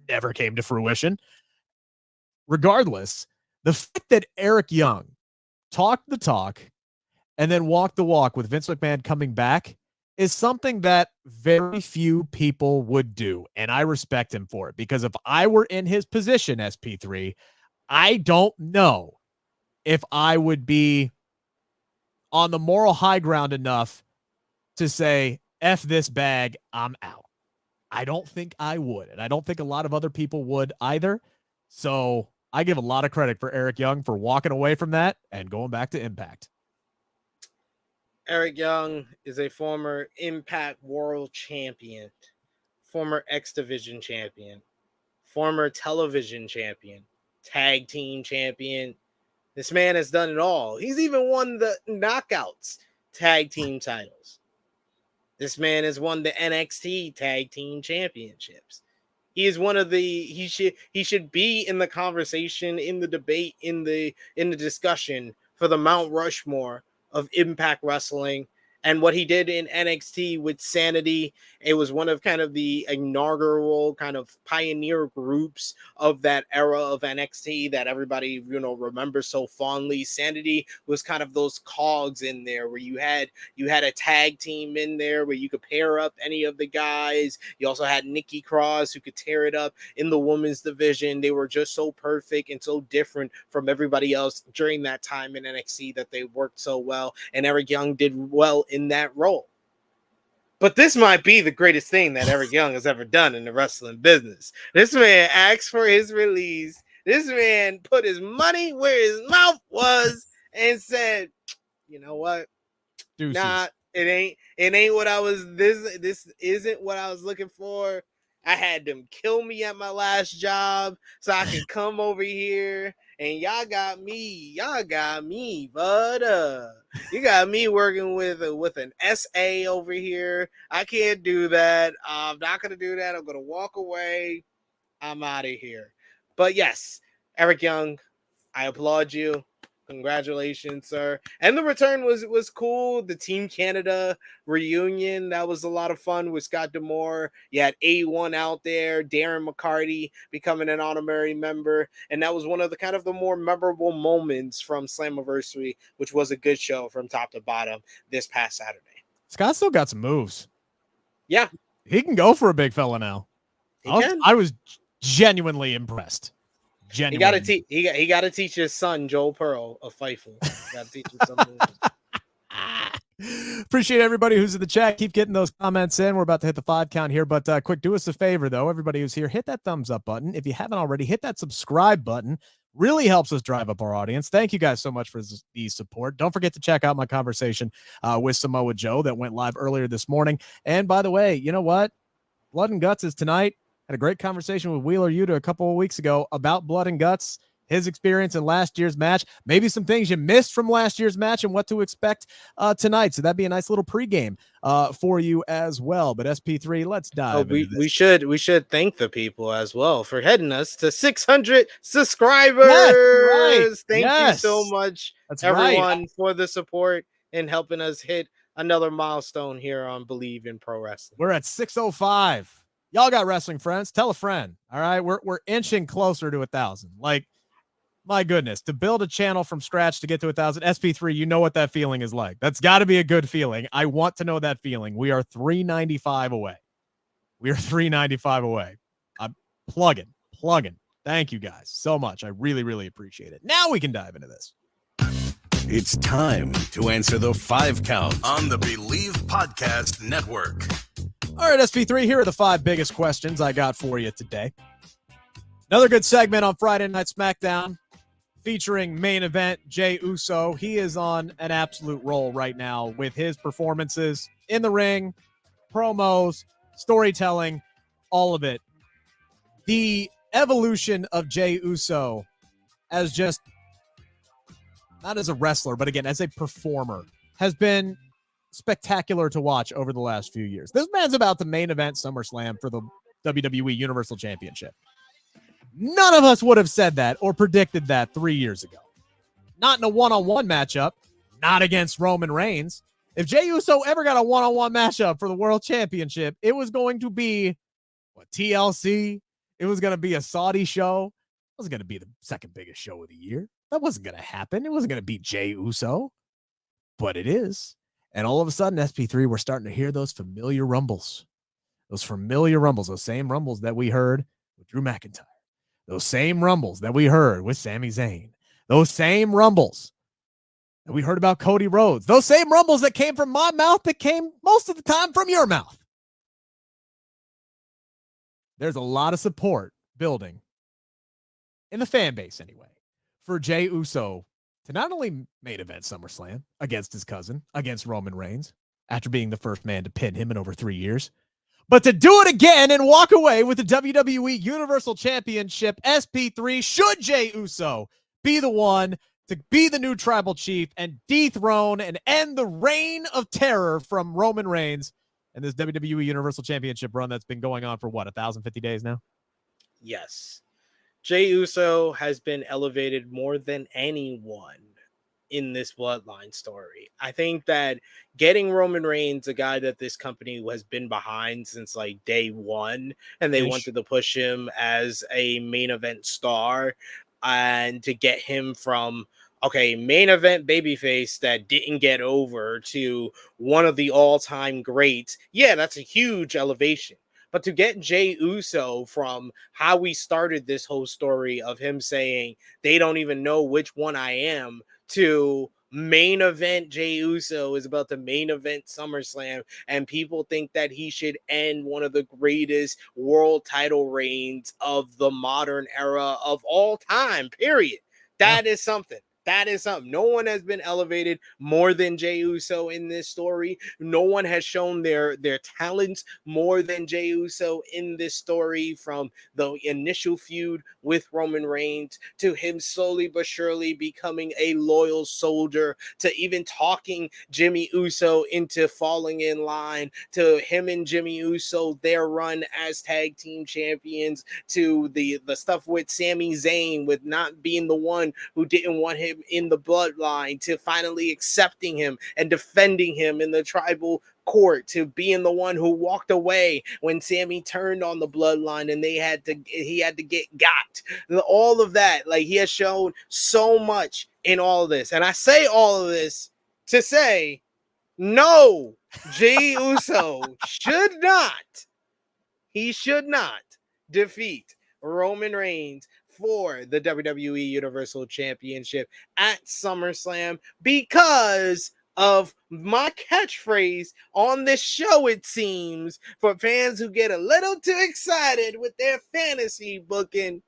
Never came to fruition. Regardless, the fact that Eric Young talked the talk and then walked the walk with Vince McMahon coming back is something that very few people would do. And I respect him for it, because if I were in his position, SP3, I don't know if I would be on the moral high ground enough to say, F this bag, I'm out. I don't think I would. And I don't think a lot of other people would either. So I give a lot of credit for Eric Young for walking away from that and going back to Impact. Eric Young is a former Impact World Champion, former X Division Champion, former Television Champion, Tag Team Champion. This man has done it all. He's even won the Knockouts Tag Team titles. This man has won the NXT Tag Team Championships. He is one of the he should be in the conversation, in the debate, in the discussion for the Mount Rushmore of Impact Wrestling. And what he did in NXT with Sanity, it was one of kind of the inaugural kind of pioneer groups of that era of NXT that everybody, remembers so fondly. Sanity was kind of those cogs in there where you had a tag team in there where you could pair up any of the guys. You also had Nikki Cross, who could tear it up in the women's division. They were just so perfect and so different from everybody else during that time in NXT that they worked so well. And Eric Young did well in that role. But this might be the greatest thing that Eric Young has ever done in the wrestling business. This man asked for his release. This man put his money where his mouth was and said, you know what? Deuces. Nah, it ain't what I was, this isn't what I was looking for. I had them kill me at my last job so I can come over here, and y'all got me, bud. You got me working with an SA over here. I can't do that. I'm not gonna do that. I'm gonna walk away. I'm out of here. But yes, Eric Young, I applaud you. Congratulations, sir. And the return was cool. The Team Canada reunion, that was a lot of fun with Scott D'Amore. You had A1 out there, Darren McCarty becoming an honorary member. And that was one of the kind of the more memorable moments from Slammiversary, which was a good show from top to bottom this past Saturday. Scott still got some moves. Yeah. He can go for a big fella now. I was genuinely impressed. Genuinely. He got to teach his son Joel Pearl of Fightful. Got to teach him something. Appreciate everybody who's in the chat. Keep getting those comments in. We're about to hit the 5 count here, but quick, do us a favor though. Everybody who's here, hit that thumbs up button. If you haven't already, hit that subscribe button. Really helps us drive up our audience. Thank you guys so much for the support. Don't forget to check out my conversation with Samoa Joe that went live earlier this morning. And by the way, you know what? Blood and Guts is tonight. Had a great conversation with Wheeler Yuta a couple of weeks ago about Blood and Guts, his experience in last year's match, maybe some things you missed from last year's match and what to expect tonight. So that'd be a nice little pregame for you as well. But SP3, let's dive into this. We should thank the people as well for heading us to 600 subscribers. Yes, right. Thank you so much, everyone, for the support and helping us hit another milestone here on Bleav in Pro Wrestling. We're at 605. Y'all got wrestling friends. Tell a friend. All right. We're inching closer to 1,000. Like, my goodness, to build a channel from scratch to get to 1,000, SP3, you know what that feeling is like. That's got to be a good feeling. I want to know that feeling. We are 395 away. We are 395 away. I'm plugging. Thank you guys so much. I really, really appreciate it. Now we can dive into this. It's time to answer the 5 count on the Bleav Podcast Network. All right, SP3, here are the 5 biggest questions I got for you today. Another good segment on Friday Night SmackDown featuring main event Jey Uso. He is on an absolute roll right now with his performances in the ring, promos, storytelling, all of it. The evolution of Jey Uso as just, not as a wrestler, but again, as a performer, has been spectacular to watch over the last few years. This man's about to main event SummerSlam for the WWE Universal Championship. None of us would have said that or predicted that 3 years ago. Not in a one-on-one matchup, not against Roman Reigns. If Jey Uso ever got a one-on-one matchup for the World Championship, it was going to be TLC. It was going to be a Saudi show. It was going to be the second biggest show of the year. That wasn't going to happen. It wasn't going to be Jey Uso, but it is. And all of a sudden, SP3, we're starting to hear those familiar rumbles. Those same rumbles that we heard with Drew McIntyre. Those same rumbles that we heard with Sami Zayn. Those same rumbles that we heard about Cody Rhodes. Those same rumbles that came from my mouth that came most of the time from your mouth. There's a lot of support building in the fan base anyway for Jey Uso to not only main event SummerSlam against his cousin, against Roman Reigns, after being the first man to pin him in over 3 years, but to do it again and walk away with the WWE Universal Championship. SP3, should Jey Uso be the one to be the new tribal chief and dethrone and end the reign of terror from Roman Reigns and this WWE Universal Championship run that's been going on for, 1,050 days now? Yes. Jey Uso has been elevated more than anyone in this bloodline story. I think that getting Roman Reigns, a guy that this company has been behind since like day one, and they wanted to push him as a main event star, and to get him from main event babyface that didn't get over to one of the all-time greats. Yeah, that's a huge elevation. But to get Jey Uso from how we started this whole story of him saying they don't even know which one I am, to main event Jey Uso is about to main event SummerSlam, and people think that he should end one of the greatest world title reigns of the modern era of all time, period. That is something. That is something. No one has been elevated more than Jey Uso in this story. No one has shown their talents more than Jey Uso in this story, from the initial feud with Roman Reigns to him slowly but surely becoming a loyal soldier, to even talking Jimmy Uso into falling in line, to him and Jimmy Uso, their run as tag team champions, to the stuff with Sami Zayn with not being the one who didn't want him in the bloodline, to finally accepting him and defending him in the tribal court, to being the one who walked away when Sami turned on the bloodline and he had to get got. All of that, like, he has shown so much in all of this. And I say all of this to say, no, Jey Uso should not defeat Roman Reigns for the WWE Universal Championship at SummerSlam, because of my catchphrase on this show, it seems, for fans who get a little too excited with their fantasy booking.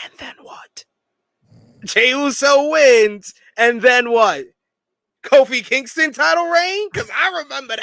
And then what? Jey Uso wins, and then what? Kofi Kingston title reign? Because I remember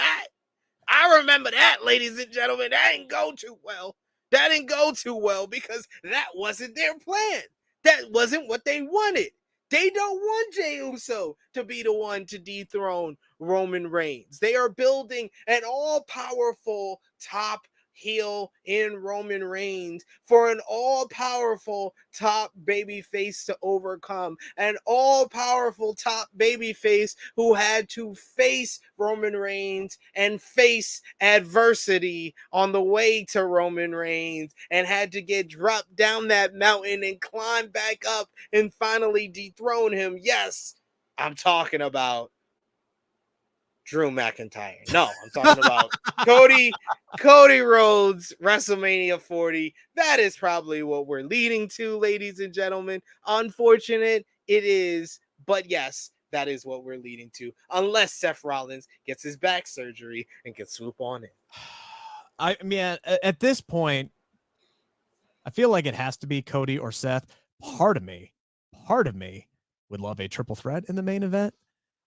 that, ladies and gentlemen. That didn't go too well because that wasn't their plan. That wasn't what they wanted. They don't want Jey Uso to be the one to dethrone Roman Reigns. They are building an all-powerful top heel in Roman Reigns for an all-powerful top babyface to overcome. An all-powerful top babyface who had to face Roman Reigns and face adversity on the way to Roman Reigns and had to get dropped down that mountain and climb back up and finally dethrone him. Yes, I'm talking about Drew McIntyre. No, I'm talking about Cody Rhodes, WrestleMania 40. That is probably what we're leading to, ladies and gentlemen. Unfortunate it is, but yes, that is what we're leading to. Unless Seth Rollins gets his back surgery and can swoop on in. I mean, at this point, I feel like it has to be Cody or Seth. Part of me would love a triple threat in the main event.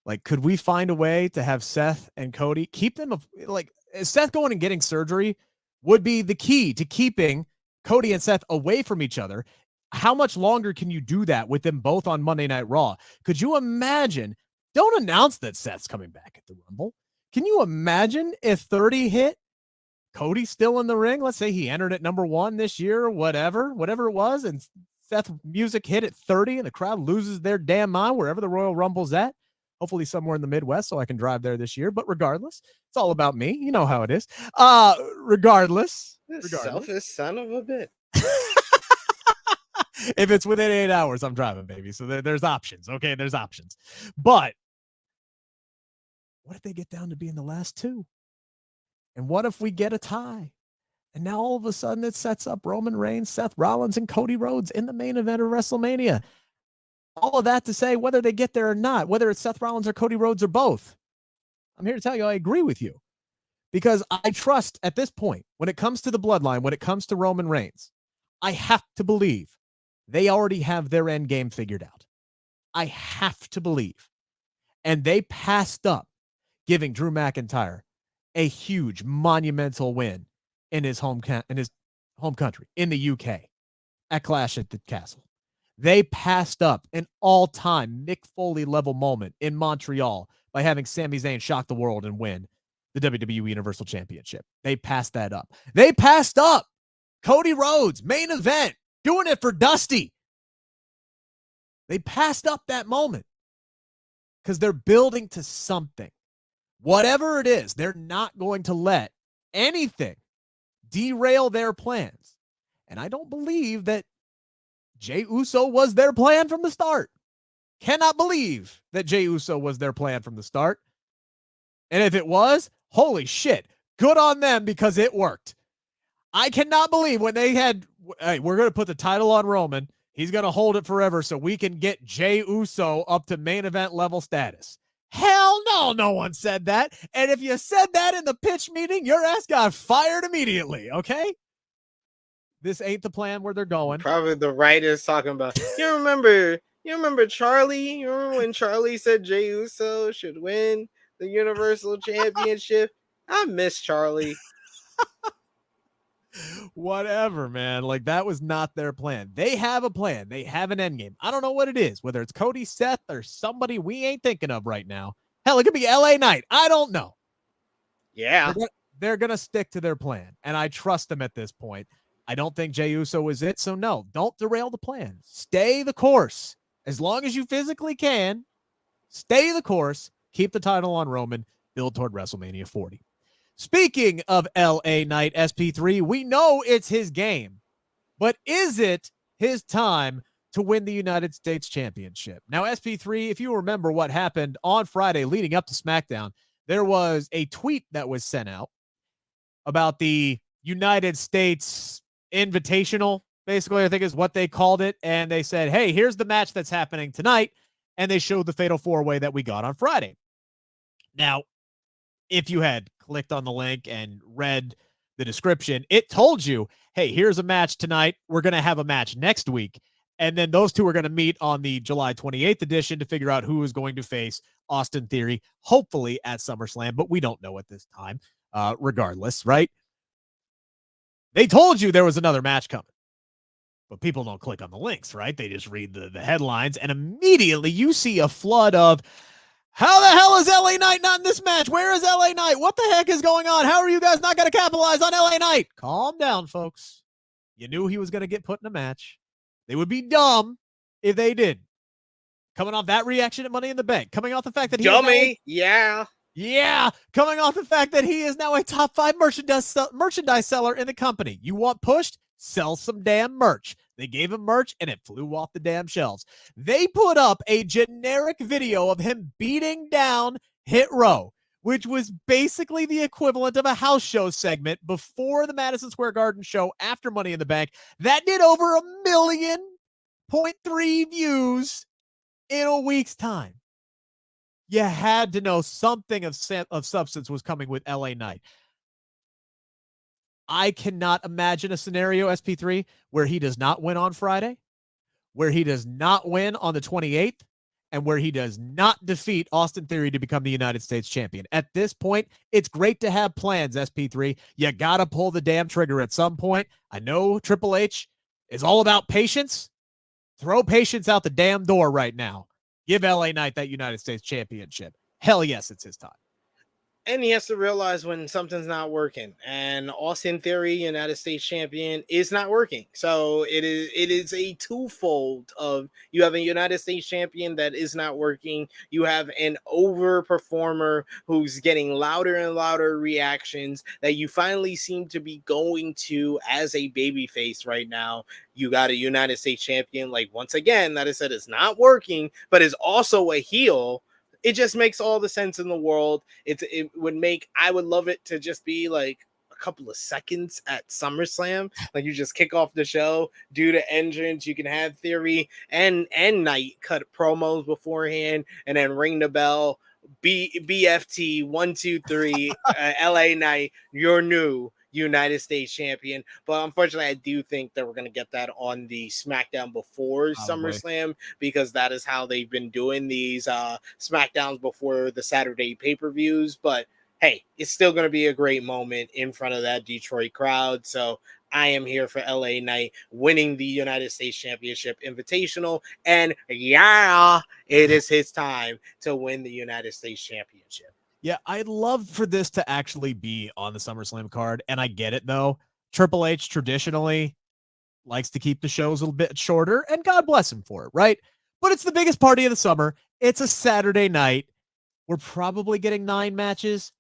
Like, could we find a way to have Seth and Cody keep them like Seth going and getting surgery would be the key to keeping Cody and Seth away from each other. How much longer can you do that with them both on Monday Night Raw? Could you imagine? Don't announce that Seth's coming back at the Rumble. Can you imagine if 30 hit? Cody's still in the ring. Let's say he entered at number 1 this year or whatever it was. And Seth music hit at 30 and the crowd loses their damn mind wherever the Royal Rumble's at. Hopefully somewhere in the Midwest so I can drive there this year. But regardless, it's all about me. You know how it is. Regardless. Selfish son of a bitch. If it's within 8 hours, I'm driving, baby. So there's options. Okay, there's options. But what if they get down to being the last 2? And what if we get a tie? And now all of a sudden it sets up Roman Reigns, Seth Rollins, and Cody Rhodes in the main event of WrestleMania. All of that to say whether they get there or not, whether it's Seth Rollins or Cody Rhodes or both. I'm here to tell you I agree with you. Because I trust at this point, when it comes to the bloodline, when it comes to Roman Reigns, I have to believe they already have their end game figured out. I have to believe. And they passed up giving Drew McIntyre a huge, monumental win in his home country, in the UK, at Clash at the Castle. They passed up an all-time Mick Foley level moment in Montreal by having Sami Zayn shock the world and win the WWE Universal Championship. They passed that up. They passed up Cody Rhodes, main event, doing it for Dusty. They passed up that moment because they're building to something. Whatever it is, they're not going to let anything derail their plans. And I don't believe that Jey Uso was their plan from the start. Cannot believe that Jey Uso was their plan from the start. And if it was, holy shit, good on them because it worked. I cannot believe when they had, hey, we're going to put the title on Roman. He's going to hold it forever so we can get Jey Uso up to main event level status. Hell no, no one said that. And if you said that in the pitch meeting, your ass got fired immediately, okay? This ain't the plan where they're going. Probably the writers talking about, you remember Charlie? You remember when Charlie said Jey Uso should win the Universal Championship? I miss Charlie. Whatever, man. Like, that was not their plan. They have a plan. They have an end game. I don't know what it is, whether it's Cody, Seth, or somebody we ain't thinking of right now. Hell, it could be LA Knight. I don't know. Yeah. They're going to stick to their plan, and I trust them at this point. I don't think Jey Uso is it, so no, don't derail the plan. Stay the course. As long as you physically can, stay the course, keep the title on Roman, build toward WrestleMania 40. Speaking of LA Knight SP3, we know it's his game, but is it his time to win the United States Championship? Now, SP3, if you remember what happened on Friday leading up to SmackDown, there was a tweet that was sent out about the United States Invitational, basically, I think is what they called it. And they said, hey, here's the match that's happening tonight. And they showed the Fatal 4-Way that we got on Friday. Now, if you had clicked on the link and read the description, it told you, hey, here's a match tonight. We're going to have a match next week. And then those two are going to meet on the July 28th edition to figure out who is going to face Austin Theory, hopefully at SummerSlam, but we don't know at this time, regardless, right? They told you there was another match coming, but people don't click on the links, right? They just read the headlines, and immediately you see a flood of, How the hell is LA Knight not in this match? Where is LA Knight? What the heck is going on? How are you guys not going to capitalize on LA Knight? Calm down, folks. You knew he was going to get put in a match. They would be dumb if they did. Coming off that reaction at Money in the Bank, coming off the fact that he Dummy, yeah. Yeah, coming off the fact that he is now a top 5 merchandise seller in the company. You want pushed? Sell some damn merch. They gave him merch and it flew off the damn shelves. They put up a generic video of him beating down Hit Row, which was basically the equivalent of a house show segment before the Madison Square Garden show after Money in the Bank. That did over 1.3 million views in a week's time. You had to know something of substance was coming with LA Knight. I cannot imagine a scenario, SP3, where he does not win on Friday, where he does not win on the 28th, and where he does not defeat Austin Theory to become the United States champion. At this point, it's great to have plans, SP3. You got to pull the damn trigger at some point. I know Triple H is all about patience. Throw patience out the damn door right now. Give LA Knight that United States championship. Hell yes, it's his time. And he has to realize when something's not working. And Austin Theory, United States champion, is not working. So it is a twofold of you have a United States champion that is not working. You have an overperformer who's getting louder and louder reactions that you finally seem to be going to as a babyface right now. You got a United States champion, like once again, that I said is not working, but is also a heel. It just makes all the sense in the world. I would love it to just be like a couple of seconds at SummerSlam. Like you just kick off the show, do the entrance. You can have Theory and Knight cut promos beforehand and then ring the bell. BFT 1, 2, 3, LA Knight, your new United States champion. But unfortunately, I do think that we're going to get that on the SmackDown before SummerSlam, because that is how they've been doing these SmackDowns before the Saturday pay-per-views. But hey, it's still going to be a great moment in front of that Detroit crowd. So I am here for LA Knight winning the United States Championship Invitational. And yeah, it is his time to win the United States Championship. Yeah, I'd love for this to actually be on the SummerSlam card, and I get it, though. Triple H traditionally likes to keep the shows a little bit shorter, and God bless him for it, right? But it's the biggest party of the summer. It's a Saturday night. We're probably getting 9 matches.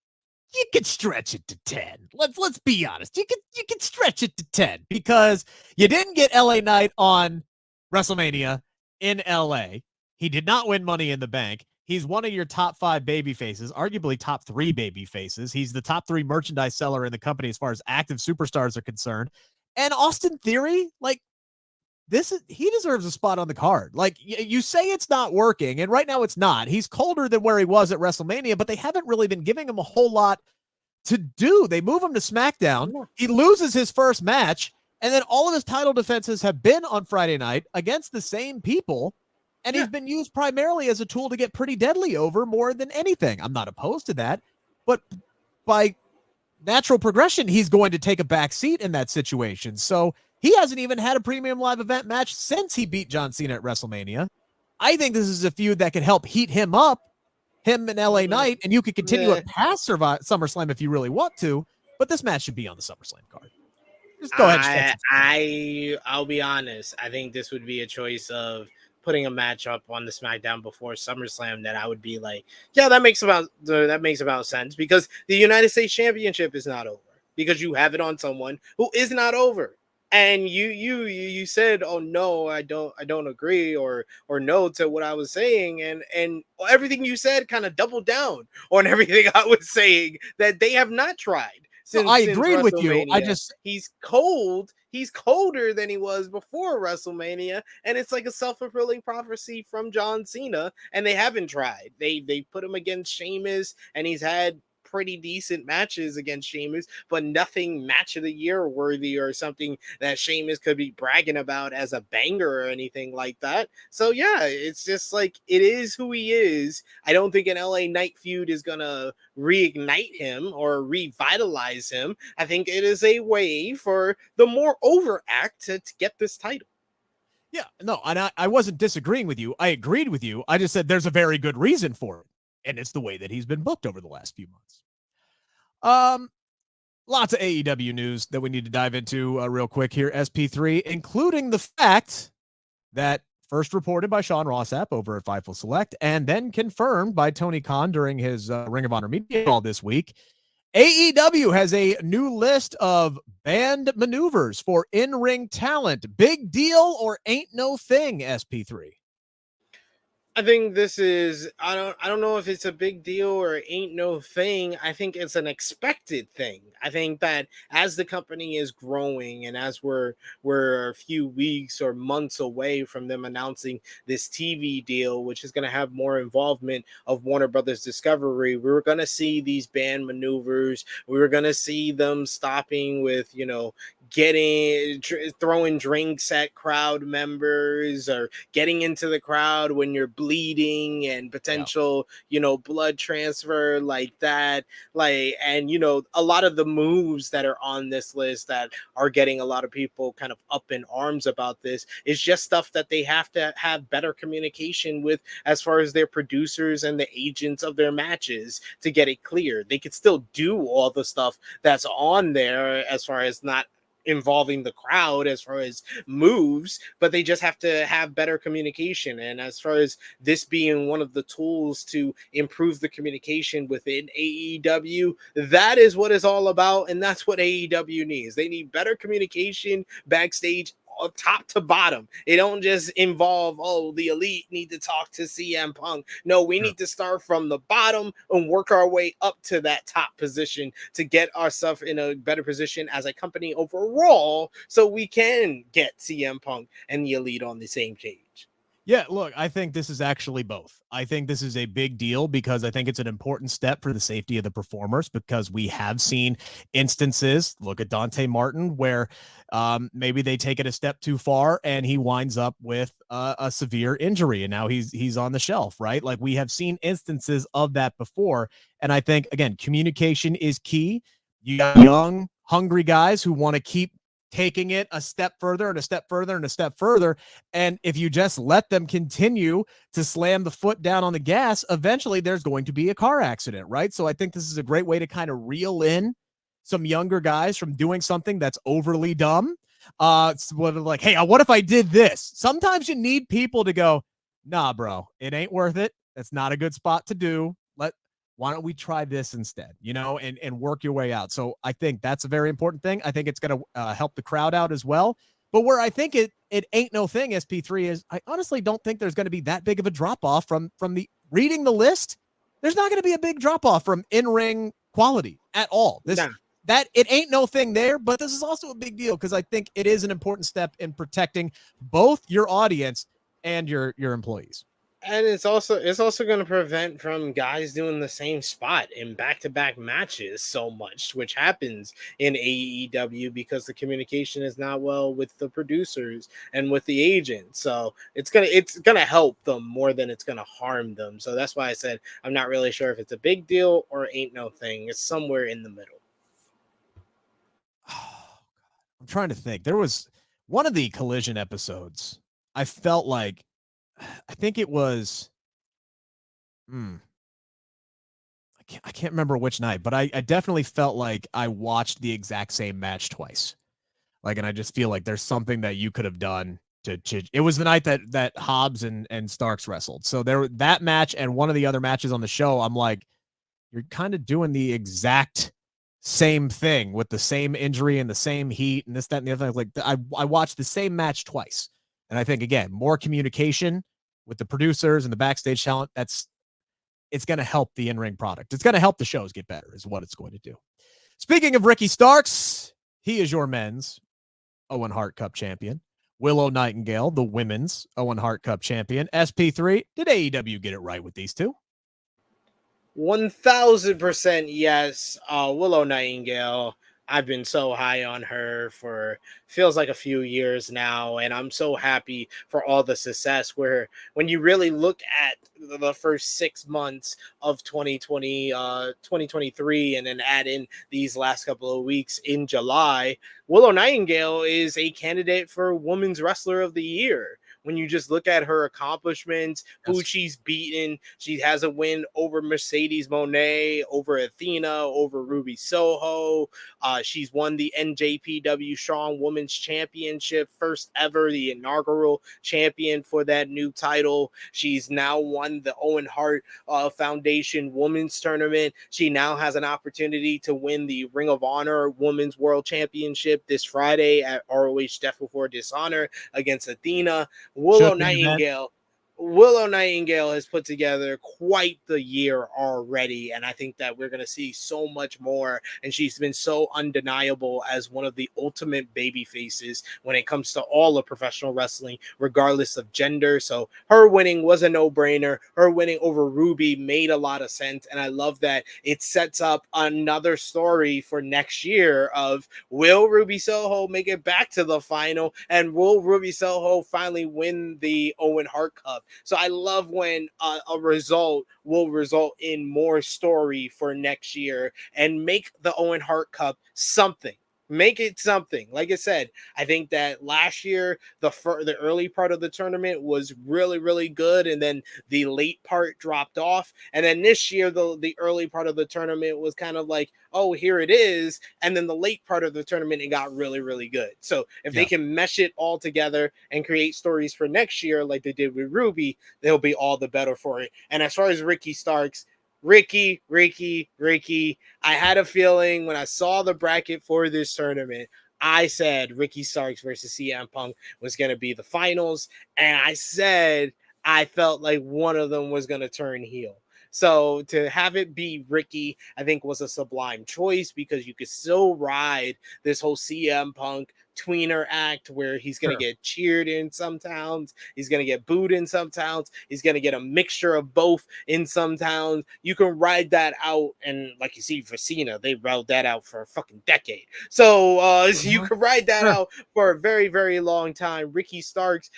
You could stretch it to 10. Let's be honest. You could stretch it to 10 because you didn't get LA Knight on WrestleMania in LA. He did not win Money in the Bank. He's one of your top 5 baby faces, arguably top 3 baby faces. He's the top 3 merchandise seller in the company as far as active superstars are concerned. And Austin Theory, like, he deserves a spot on the card. Like, you say it's not working, and right now it's not. He's colder than where he was at WrestleMania, but they haven't really been giving him a whole lot to do. They move him to SmackDown. He loses his first match, and then all of his title defenses have been on Friday night against the same people. And he's been used primarily as a tool to get Pretty Deadly over more than anything. I'm not opposed to that, but by natural progression, he's going to take a back seat in that situation. So he hasn't even had a premium live event match since he beat John Cena at WrestleMania. I think this is a feud that could help heat him up, him and LA Knight, and you could continue it past SummerSlam if you really want to, but this match should be on the SummerSlam card. Just go ahead. I'll be honest. I think this would be a choice of putting a match up on the SmackDown before SummerSlam that I would be like, yeah, that makes about sense, because the United States Championship is not over because you have it on someone who is not over. And you said, oh no, I don't agree or no to what I was saying, and everything you said kind of doubled down on everything I was saying that they have not tried. I agreed with you. He's cold. He's colder than he was before WrestleMania, and it's like a self-fulfilling prophecy from John Cena. And they haven't tried. They put him against Sheamus, and he's had pretty decent matches against Sheamus, but nothing match of the year worthy or something that Sheamus could be bragging about as a banger or anything like that. So yeah, it's just like, it is who he is. I don't think an LA Knight feud is gonna reignite him or revitalize him. I think it is a way for the more over act to get this title. Yeah, no, and I wasn't disagreeing with you. I agreed with you. I just said there's a very good reason for it. And it's the way that he's been booked over the last few months. Lots of AEW news that we need to dive into real quick here, SP3, including the fact that first reported by Sean Rossap over at Fightful Select and then confirmed by Tony Khan during his Ring of Honor media call this week. AEW has a new list of banned maneuvers for in-ring talent. Big deal or ain't no thing, SP3? I think this is I don't know if it's a big deal or ain't no thing. I think it's an expected thing. I think that as the company is growing and as we're a few weeks or months away from them announcing this TV deal, which is going to have more involvement of Warner Brothers Discovery, we were going to see these band maneuvers. We were going to see them stopping with, throwing drinks at crowd members or getting into the crowd when you're bleeding and potential, blood transfer like that. And a lot of the moves that are on this list that are getting a lot of people kind of up in arms about this is just stuff that they have to have better communication with as far as their producers and the agents of their matches to get it clear. They could still do all the stuff that's on there as far as not involving the crowd as far as moves, but they just have to have better communication. And as far as this being one of the tools to improve the communication within AEW, that is what it's all about. And that's what AEW needs. They need better communication backstage, top to bottom. It don't just involve, the elite need to talk to CM Punk. No, we need to start from the bottom and work our way up to that top position to get ourselves in a better position as a company overall so we can get CM Punk and the elite on the same page. Yeah, look, I think this is actually both. I think this is a big deal because I think it's an important step for the safety of the performers, because we have seen instances, look at Dante Martin, where maybe they take it a step too far and he winds up with a severe injury and now he's on the shelf, right? Like, we have seen instances of that before. And I think, again, communication is key. You got young, hungry guys who want to keep taking it a step further and a step further and a step further. And if you just let them continue to slam the foot down on the gas, eventually there's going to be a car accident, right? So I think this is a great way to kind of reel in some younger guys from doing something that's overly dumb. Like, hey, what if I did this? Sometimes you need people to go, nah, bro, it ain't worth it. That's not a good spot to do. Why don't we try this instead, and work your way out. So I think that's a very important thing. I think it's going to help the crowd out as well. But where I think it ain't no thing, SP3, is I honestly don't think there's going to be that big of a drop off from the reading the list. There's not going to be a big drop off from in-ring quality at all. That it ain't no thing there, but this is also a big deal because I think it is an important step in protecting both your audience and your employees. And it's also going to prevent from guys doing the same spot in back-to-back matches so much, which happens in AEW because the communication is not well with the producers and with the agents. So it's gonna help them more than it's gonna harm them. So that's why I said I'm not really sure if it's a big deal or ain't no thing. It's somewhere in the middle. I'm trying to think. There was one of the Collision episodes. I felt like, I think it was, I can't remember which night, but I definitely felt like I watched the exact same match twice. And I just feel like there's something that you could have done to it was the night that Hobbs and Starks wrestled. So that match and one of the other matches on the show, I'm like, you're kind of doing the exact same thing with the same injury and the same heat and this, that, and the other. Like, I watched the same match twice. And I think, again, more communication with the producers and the backstage talent, it's going to help the in-ring product. It's going to help the shows get better is what it's going to do. Speaking of Ricky Starks, he is your men's Owen Hart Cup champion. Willow Nightingale, the women's Owen Hart Cup champion. SP3, did AEW get it right with these two? 1000% yes. Willow Nightingale, I've been so high on her for feels like a few years now, and I'm so happy for all the success where when you really look at the first 6 months of 2023 and then add in these last couple of weeks in July, Willow Nightingale is a candidate for Women's Wrestler of the Year, when you just look at her accomplishments, who Yes. she's beaten. She has a win over Mercedes Moné, over Athena, over Ruby Soho. She's won the NJPW Strong Women's Championship, first ever, the inaugural champion for that new title. She's now won the Owen Hart Foundation Women's Tournament. She now has an opportunity to win the Ring of Honor Women's World Championship this Friday at ROH Death Before Dishonor against Athena. Willow Nightingale has put together quite the year already, and I think that we're going to see so much more, and she's been so undeniable as one of the ultimate baby faces when it comes to all of professional wrestling, regardless of gender. So her winning was a no-brainer. Her winning over Ruby made a lot of sense, and I love that it sets up another story for next year of, will Ruby Soho make it back to the final, and will Ruby Soho finally win the Owen Hart Cup? So I love when a result will result in more story for next year and make the Owen Hart Cup something. Make it something. Like I said, I think that last year, the early part of the tournament was really, really good. And then the late part dropped off. And then this year, the early part of the tournament was kind of like, oh, here it is. And then the late part of the tournament, it got really, really good. So if they can mesh it all together and create stories for next year, like they did with Ruby, they'll be all the better for it. And as far as Ricky Starks, Ricky. I had a feeling when I saw the bracket for this tournament, I said Ricky Starks versus CM Punk was going to be the finals. And I said I felt like one of them was going to turn heel. So to have it be Ricky, I think was a sublime choice because you could still ride this whole CM Punk tweener act where he's going to get cheered in some towns, he's going to get booed in some towns, he's going to get a mixture of both in some towns. You can ride that out, and like you see for Cena, they rode that out for a fucking decade. So you can ride that out for a very, very long time. Ricky Starks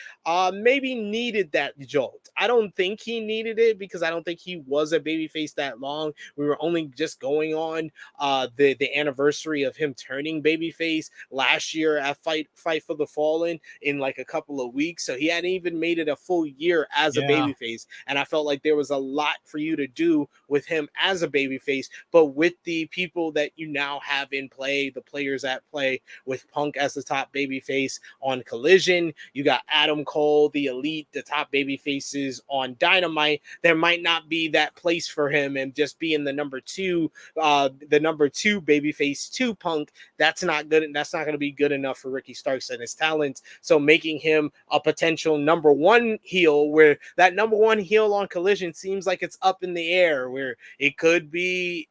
maybe needed that jolt. I don't think he needed it because I don't think he was a babyface that long. We were only just going on the anniversary of him turning babyface last year at Fight for the Fallen in like a couple of weeks. So he hadn't even made it a full year as a babyface. And I felt like there was a lot for you to do with him as a babyface, but with the people that you now have in play, the players at play, with Punk as the top babyface on Collision, you got Adam Cole, the Elite, the top babyfaces on Dynamite. There might not be that place for him, and just being the number two babyface to Punk, that's not good. That's not going to be good enough for Ricky Starks and his talents. So making him a potential number one heel, where that number one heel on Collision seems like it's up in the air, where it could be,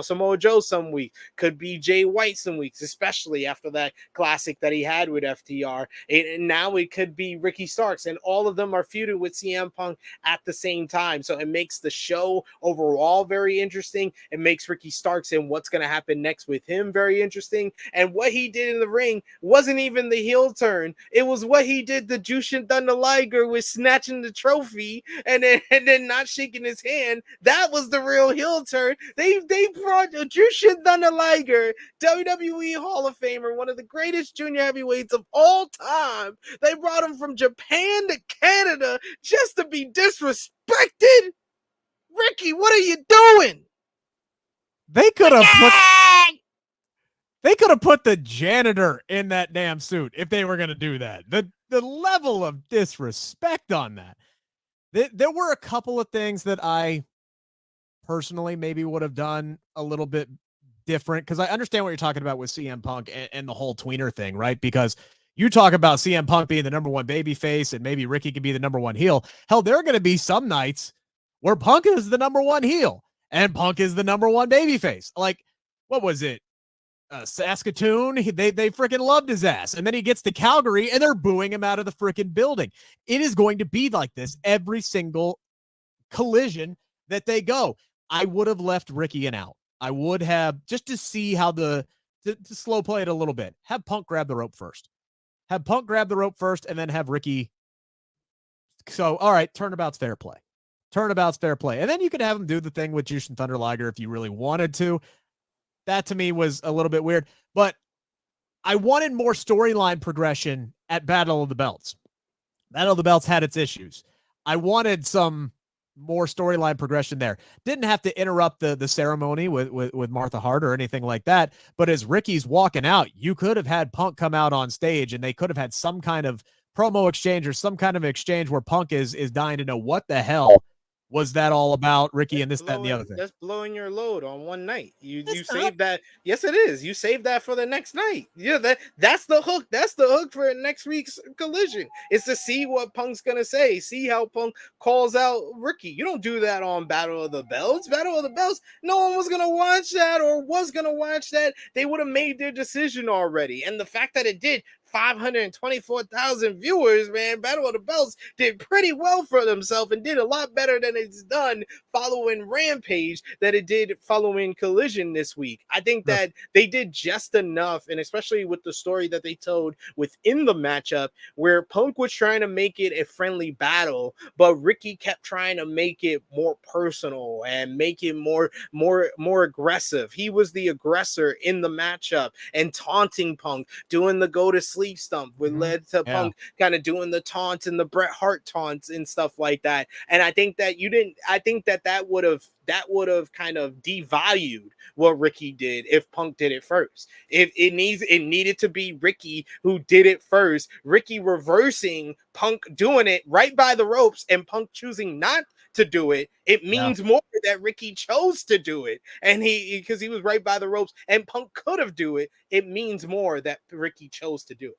Samoa Joe some week, could be Jay White some weeks, especially after that classic that he had with FTR. And now it could be Ricky Starks, and all of them are feuded with CM Punk at the same time. So it makes the show overall very interesting. It makes Ricky Starks and what's going to happen next with him very interesting. And what he did in the ring wasn't even the heel turn. It was what he did to Jushin Thunder Liger with snatching the trophy and then not shaking his hand. That was the real heel turn. They brought Jushin Thunder Liger, WWE Hall of Famer, one of the greatest junior heavyweights of all time. They brought him from Japan to Canada just to be disrespected. Ricky, what are you doing? They could have put the janitor in that damn suit if they were going to do that. The level of disrespect on that. There were a couple of things that I personally maybe would have done a little bit different, because I understand what you're talking about with CM Punk and the whole tweener thing, right? Because you talk about CM Punk being the number one baby face and maybe Ricky could be the number one heel. Hell, there are going to be some nights where Punk is the number one heel and Punk is the number one baby face. Like, what was it? Saskatoon, they freaking loved his ass. And then he gets to Calgary and they're booing him out of the freaking building. It is going to be like this every single Collision that they go. I would have left Ricky out. I would have, just to see how to slow play it a little bit. Have Punk grab the rope first. And then have Ricky. So, all right, turnabout's fair play. And then you could have him do the thing with Jushin Thunder Liger if you really wanted to. That to me was a little bit weird, but I wanted more storyline progression at Battle of the Belts. Battle of the Belts had its issues. I wanted some more storyline progression there. Didn't have to interrupt the ceremony with Martha Hart or anything like that. But as Ricky's walking out, you could have had Punk come out on stage and they could have had some kind of promo exchange or some kind of exchange where Punk is dying to know what the hell was that all about, Ricky, and this, that, and the other thing. That's blowing your load on one night. You It's save that. Yes, it is. You save that for the next night. Yeah, that's the hook. That's the hook for next week's Collision. Is to see what Punk's gonna say. See how Punk calls out Ricky. You don't do that on Battle of the Belts. Battle of the Belts. No one was gonna watch that or was gonna watch that. They would have made their decision already. And the fact that it did 524,000 viewers, man. Battle of the Belts did pretty well for themselves and did a lot better than it's done following Rampage that it did following Collision this week. I think that they did just enough, and especially with the story that they told within the matchup, where Punk was trying to make it a friendly battle, but Ricky kept trying to make it more personal and make it more aggressive. He was the aggressor in the matchup and taunting Punk, doing the go to sleep stump, which led to Punk kind of doing the taunts and the Bret Hart taunts and stuff like that. And I think that that would have kind of devalued what Ricky did if Punk did it first. If it needed to be Ricky who did it first, Ricky reversing Punk doing it right by the ropes and Punk choosing not to do it. It means more that Ricky chose to do it, and because he was right by the ropes and Punk could have do it. It means more that Ricky chose to do it.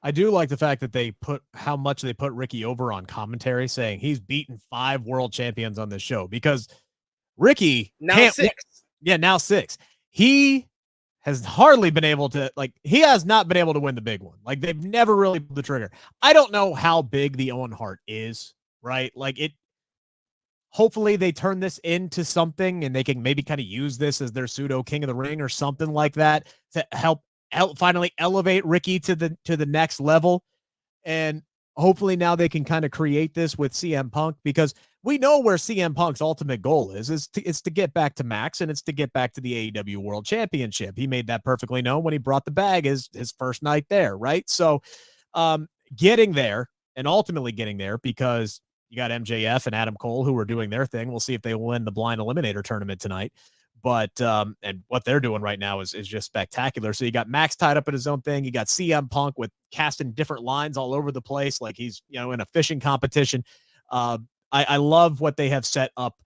I do like the fact that they put how much they put Ricky over on commentary, saying he's beaten 5 world champions on this show, because Ricky now 6. Yeah, now 6. He has hardly been able to, he has not been able to win the big one. Like, they've never really pulled the trigger. I don't know how big the Owen Hart is, right? Hopefully they turn this into something and they can maybe kind of use this as their pseudo King of the Ring or something like that to help finally elevate Ricky to the next level. And hopefully now they can kind of create this with CM Punk, because we know where CM Punk's ultimate goal is to get back to Max, and it's to get back to the AEW World Championship. He made that perfectly known when he brought the bag his first night there, right? So getting there, and ultimately getting there, because you got MJF and Adam Cole who are doing their thing. We'll see if they win the blind eliminator tournament tonight. But and what they're doing right now is just spectacular. So you got Max tied up in his own thing. You got CM Punk with casting different lines all over the place, like he's in a fishing competition. I love what they have set up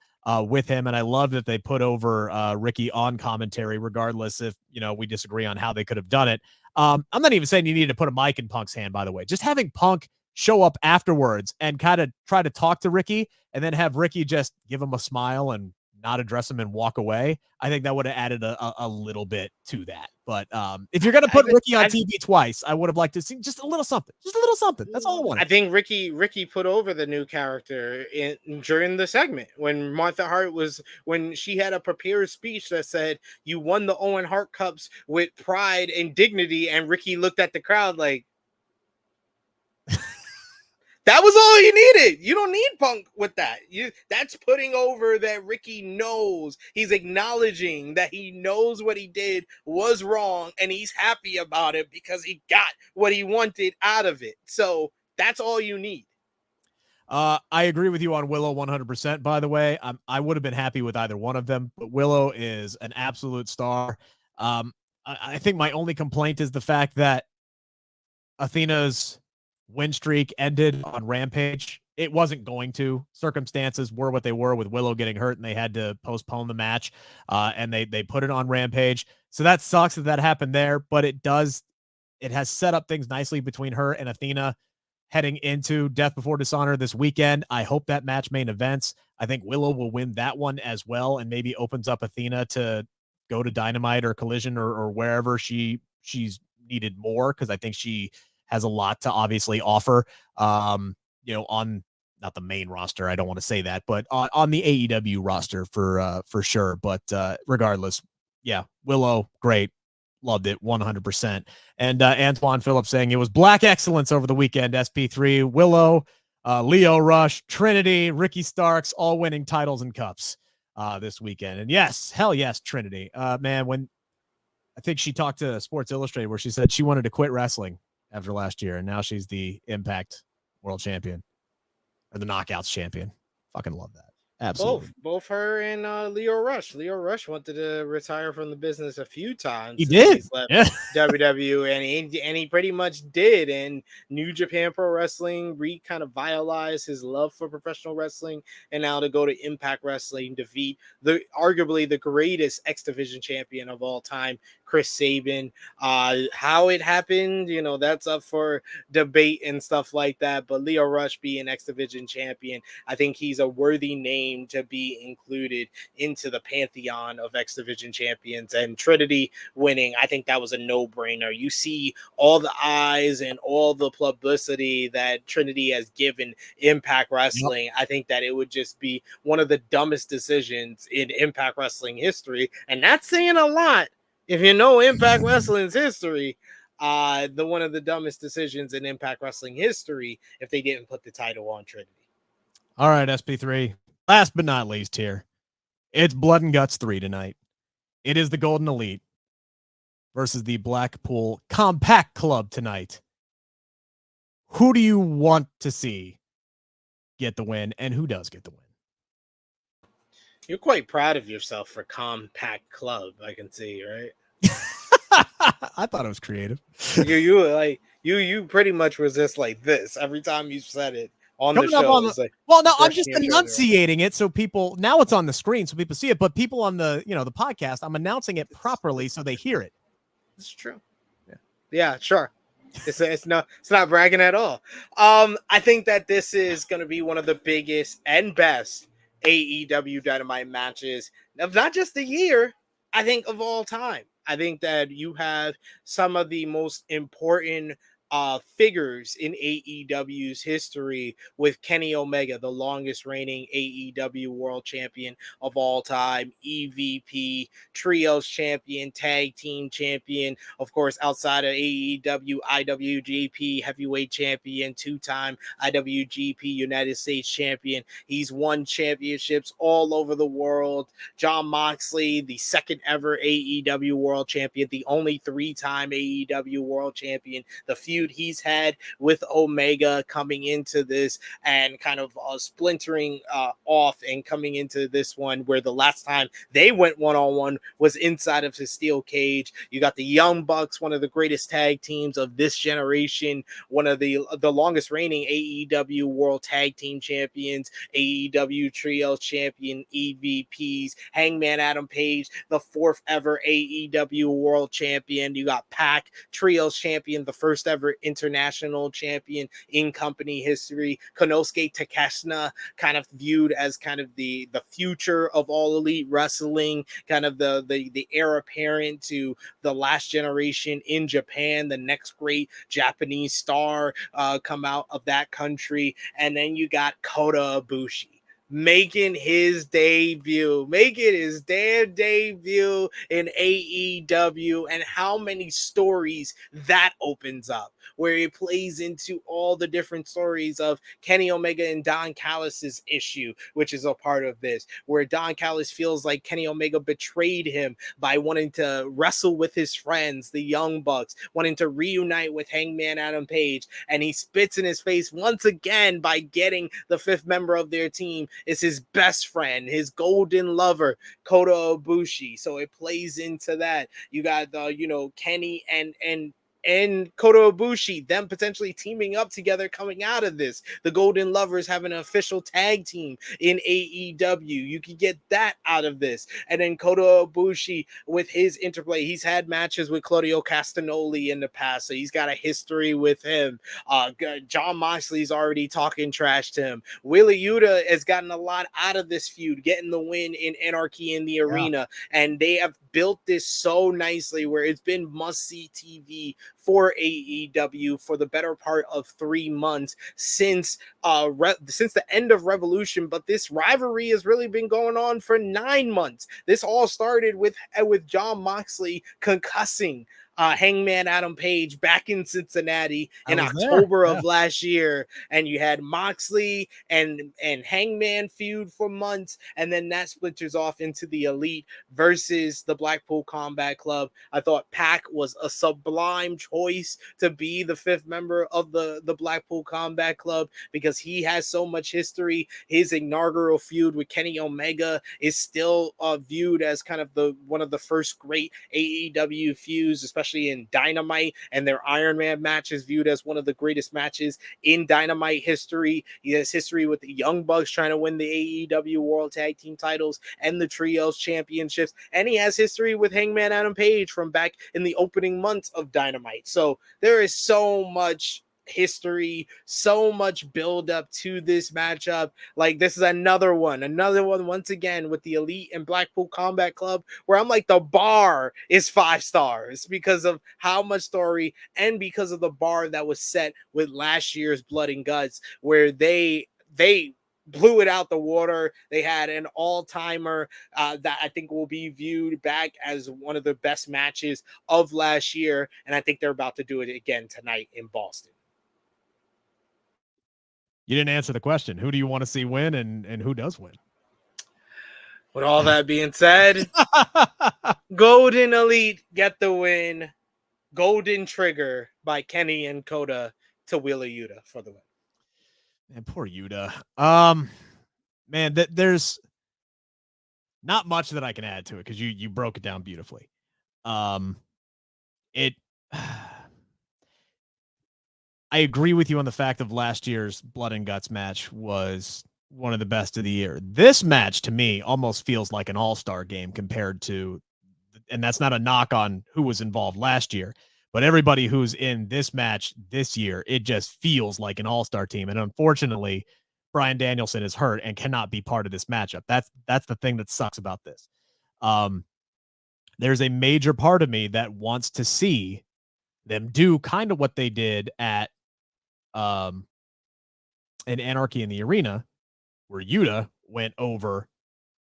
with him, and I love that they put over Ricky on commentary, regardless if we disagree on how they could have done it. I'm not even saying you need to put a mic in Punk's hand, by the way. Just having Punk show up afterwards and kind of try to talk to Ricky, and then have Ricky just give him a smile and not address him and walk away. I think that would have added a little bit to that. But if you're going to put Ricky on TV twice, I would have liked to see just a little something. That's all I wanted. I think Ricky put over the new character during the segment when Martha Hart when she had a prepared speech that said, "You won the Owen Hart Cups with pride and dignity," and Ricky looked at the crowd like, that was all you needed. You don't need Punk with that. That's putting over that Ricky knows. He's acknowledging that he knows what he did was wrong, and he's happy about it because he got what he wanted out of it. So that's all you need. I agree with you on Willow 100%, by the way. I would have been happy with either one of them, but Willow is an absolute star. I think my only complaint is the fact that Athena's win streak ended on Rampage. It wasn't going to. Circumstances were what they were with Willow getting hurt, and they had to postpone the match, and they put it on Rampage. So that sucks that happened there, but it has set up things nicely between her and Athena heading into Death Before Dishonor this weekend. I hope that match main events. I think Willow will win that one as well, and maybe opens up Athena to go to Dynamite or Collision or wherever she's needed more, because I think she has a lot to obviously offer, on not the main roster. I don't want to say that, but on the AEW roster for sure. But regardless, yeah, Willow, great. Loved it 100%. And Antoine Phillips saying it was black excellence over the weekend. SP3, Willow, Leo Rush, Trinity, Ricky Starks, all winning titles and cups this weekend. And yes, hell yes, Trinity. Man, when I think she talked to Sports Illustrated where she said she wanted to quit wrestling after last year, and now she's the Impact world champion or the knockouts champion. Fucking love that. Absolutely. Both her and Leo Rush. Leo Rush wanted to retire from the business a few times He since did. he's left Yeah. WWE, and he pretty much did. And New Japan Pro Wrestling kind of vitalized his love for professional wrestling, and now to go to Impact Wrestling, defeat arguably the greatest X Division champion of all time, Chris Sabin. How it happened, that's up for debate and stuff like that. But Leo Rush being X Division champion, I think he's a worthy name to be included into the pantheon of X Division champions. And Trinity winning, I think that was a no-brainer. You see all the eyes and all the publicity that Trinity has given Impact Wrestling. Yep. I think that it would just be one of the dumbest decisions in Impact Wrestling history, and that's saying a lot. If you know Impact Wrestling's history, one of the dumbest decisions in Impact Wrestling history if they didn't put the title on Trinity. All right, SP3. Last but not least here, it's Blood and Guts 3 tonight. It is the Golden Elite versus the Blackpool Compact Club tonight. Who do you want to see get the win, and who does get the win? You're quite proud of yourself for Compact Club, I can see, right? I thought it was creative. You pretty much was just like this every time you said it on the show. I'm just enunciating it so people, now it's on the screen so people see it, but people on the the podcast, I'm announcing it properly so they hear it. It's true. Yeah, sure. It's not bragging at all. I think that this is going to be one of the biggest and best AEW Dynamite matches of not just the year, I think of all time. I think that you have some of the most important figures in AEW's history with Kenny Omega, the longest reigning AEW world champion of all time, EVP, trios champion, tag team champion, of course, outside of AEW, IWGP heavyweight champion, two-time IWGP United States champion. He's won championships all over the world. Jon Moxley, the second ever AEW world champion, the only three-time AEW world champion, the feud he's had with Omega coming into this and kind of splintering off and coming into this one where the last time they went one-on-one was inside of his steel cage. You got the Young Bucks, one of the greatest tag teams of this generation, one of the longest reigning AEW World Tag Team Champions, AEW Trios Champion, EVPs, Hangman Adam Page, the fourth ever AEW World Champion. You got Pac, Trios Champion, the first ever international champion in company history. Konosuke Takeshita, kind of viewed as kind of the future of all elite wrestling, kind of the heir apparent to the last generation in Japan, the next great Japanese star come out of that country. And then you got Kota Ibushi making his damn debut in AEW, and how many stories that opens up, where it plays into all the different stories of Kenny Omega and Don Callis's issue, which is a part of this, where Don Callis feels like Kenny Omega betrayed him by wanting to wrestle with his friends, the Young Bucks, wanting to reunite with Hangman Adam Page, and he spits in his face once again by getting the fifth member of their team is his best friend, his golden lover, Kota Ibushi. So it plays into that. You got the, Kenny and Kota Ibushi, them potentially teaming up together coming out of this. The Golden Lovers have an official tag team in AEW. You can get that out of this. And then Kota Ibushi with his interplay. He's had matches with Claudio Castagnoli in the past, so he's got a history with him. Jon Moxley's already talking trash to him. Wheeler Yuta has gotten a lot out of this feud, getting the win in Anarchy in the Arena. And they have built this so nicely where it's been must-see TV for AEW for the better part of 3 months since the end of Revolution. But this rivalry has really been going on for 9 months. This all started with Jon Moxley concussing Hangman Adam Page back in Cincinnati in there. October Yeah. of last year, and you had Moxley and Hangman feud for months, and then that splinters off into the Elite versus the Blackpool Combat Club. I thought Pac was a sublime choice to be the 5th member of the Blackpool Combat Club because he has so much history. His inaugural feud with Kenny Omega is still viewed as kind of one of the first great AEW feuds, especially in Dynamite, and their Iron Man match is viewed as one of the greatest matches in Dynamite history. He has history with the Young Bucks trying to win the AEW World Tag Team titles and the Trios Championships, and he has history with Hangman Adam Page from back in the opening months of Dynamite. So there is so much history, so much build up to this matchup. Like, this is another one once again with the Elite and Blackpool Combat Club, where I'm like, the bar is 5 stars because of how much story and because of the bar that was set with last year's Blood and Guts, where they blew it out the water. They had an all-timer that I think will be viewed back as one of the best matches of last year, and I think they're about to do it again tonight in Boston. You didn't answer the question. Who do you want to see win, and who does win? With all that being said, Golden Elite get the win. Golden Trigger by Kenny and Kota to Wheeler Yuta for the win. Man, poor Yuta. Man, there's not much that I can add to it because you broke it down beautifully. I agree with you on the fact of last year's Blood and Guts match was one of the best of the year. This match to me almost feels like an all-star game compared to, and that's not a knock on who was involved last year, but everybody who's in this match this year, it just feels like an all-star team. And unfortunately, Bryan Danielson is hurt and cannot be part of this matchup. That's the thing that sucks about this. There's a major part of me that wants to see them do kind of what they did at in Anarchy in the Arena, where Yuta went over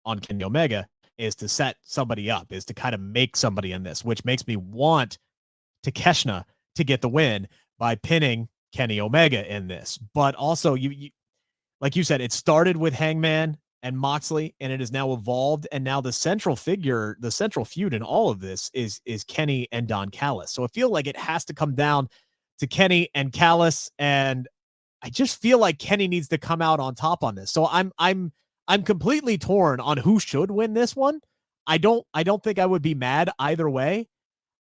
on Kenny Omega, is to set somebody up, is to kind of make somebody in this, which makes me want Takeshita to get the win by pinning Kenny Omega in this. But also, you like you said, it started with Hangman and Moxley, and it has now evolved, and now the central figure, the central feud in all of this is Kenny and Don Callis. So I feel like it has to come down to Kenny and Callis, and I just feel like Kenny needs to come out on top on this. So I'm completely torn on who should win this one. I don't think I would be mad either way.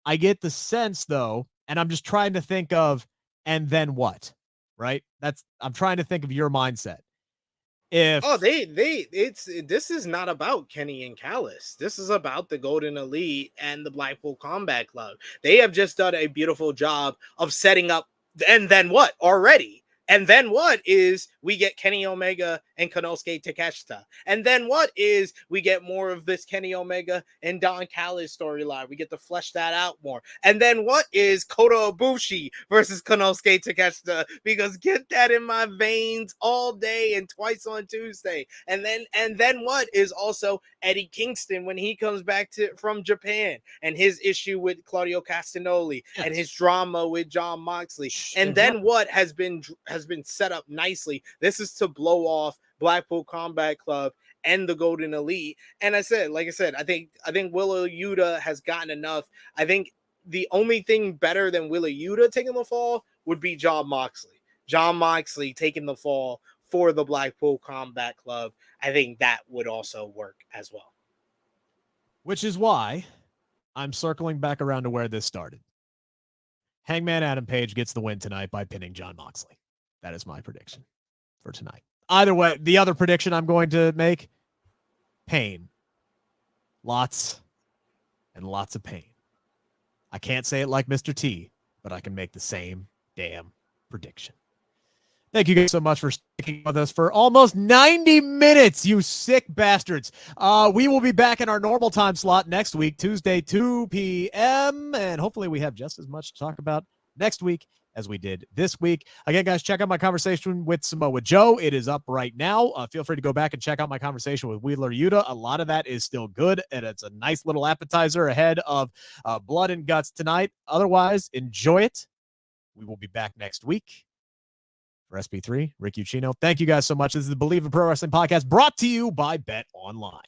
I get the sense though, and I'm just trying to think of, and then what, right? I'm trying to think of your mindset. This is not about Kenny and Callis. This is about the Golden Elite and the Blackpool Combat Club. They have just done a beautiful job of setting up, and then what already? And then what is we get Kenny Omega and Konosuke Takeshita. And then what is we get more of this Kenny Omega and Don Callis storyline. We get to flesh that out more. And then what is Kota Ibushi versus Konosuke Takeshita? Because get that in my veins all day and twice on Tuesday. And then what is also Eddie Kingston when he comes back from Japan and his issue with Claudio Castagnoli and his drama with Jon Moxley. And then what has been set up nicely. This is to blow off Blackpool Combat Club and the Golden Elite. And I think Wheeler Yuta has gotten enough. I think the only thing better than Wheeler Yuta taking the fall would be Jon Moxley. Jon Moxley taking the fall for the Blackpool Combat Club. I think that would also work as well. Which is why I'm circling back around to where this started. Hangman Adam Page gets the win tonight by pinning Jon Moxley. That is my prediction for tonight. Either way, the other prediction I'm going to make, pain. Lots and lots of pain. I can't say it like Mr. T, but I can make the same damn prediction. Thank you guys so much for sticking with us for almost 90 minutes, you sick bastards. We will be back in our normal time slot next week, Tuesday, 2 p.m., and hopefully we have just as much to talk about next week as we did this week. Again, guys, check out my conversation with Samoa Joe. It is up right now. Feel free to go back and check out my conversation with Wheeler Yuta. A lot of that is still good, and it's a nice little appetizer ahead of Blood and Guts tonight. Otherwise, enjoy it. We will be back next week. For SP3, Rick Ucchino. Thank you guys so much. This is the Bleav in Pro Wrestling podcast brought to you by Bet Online.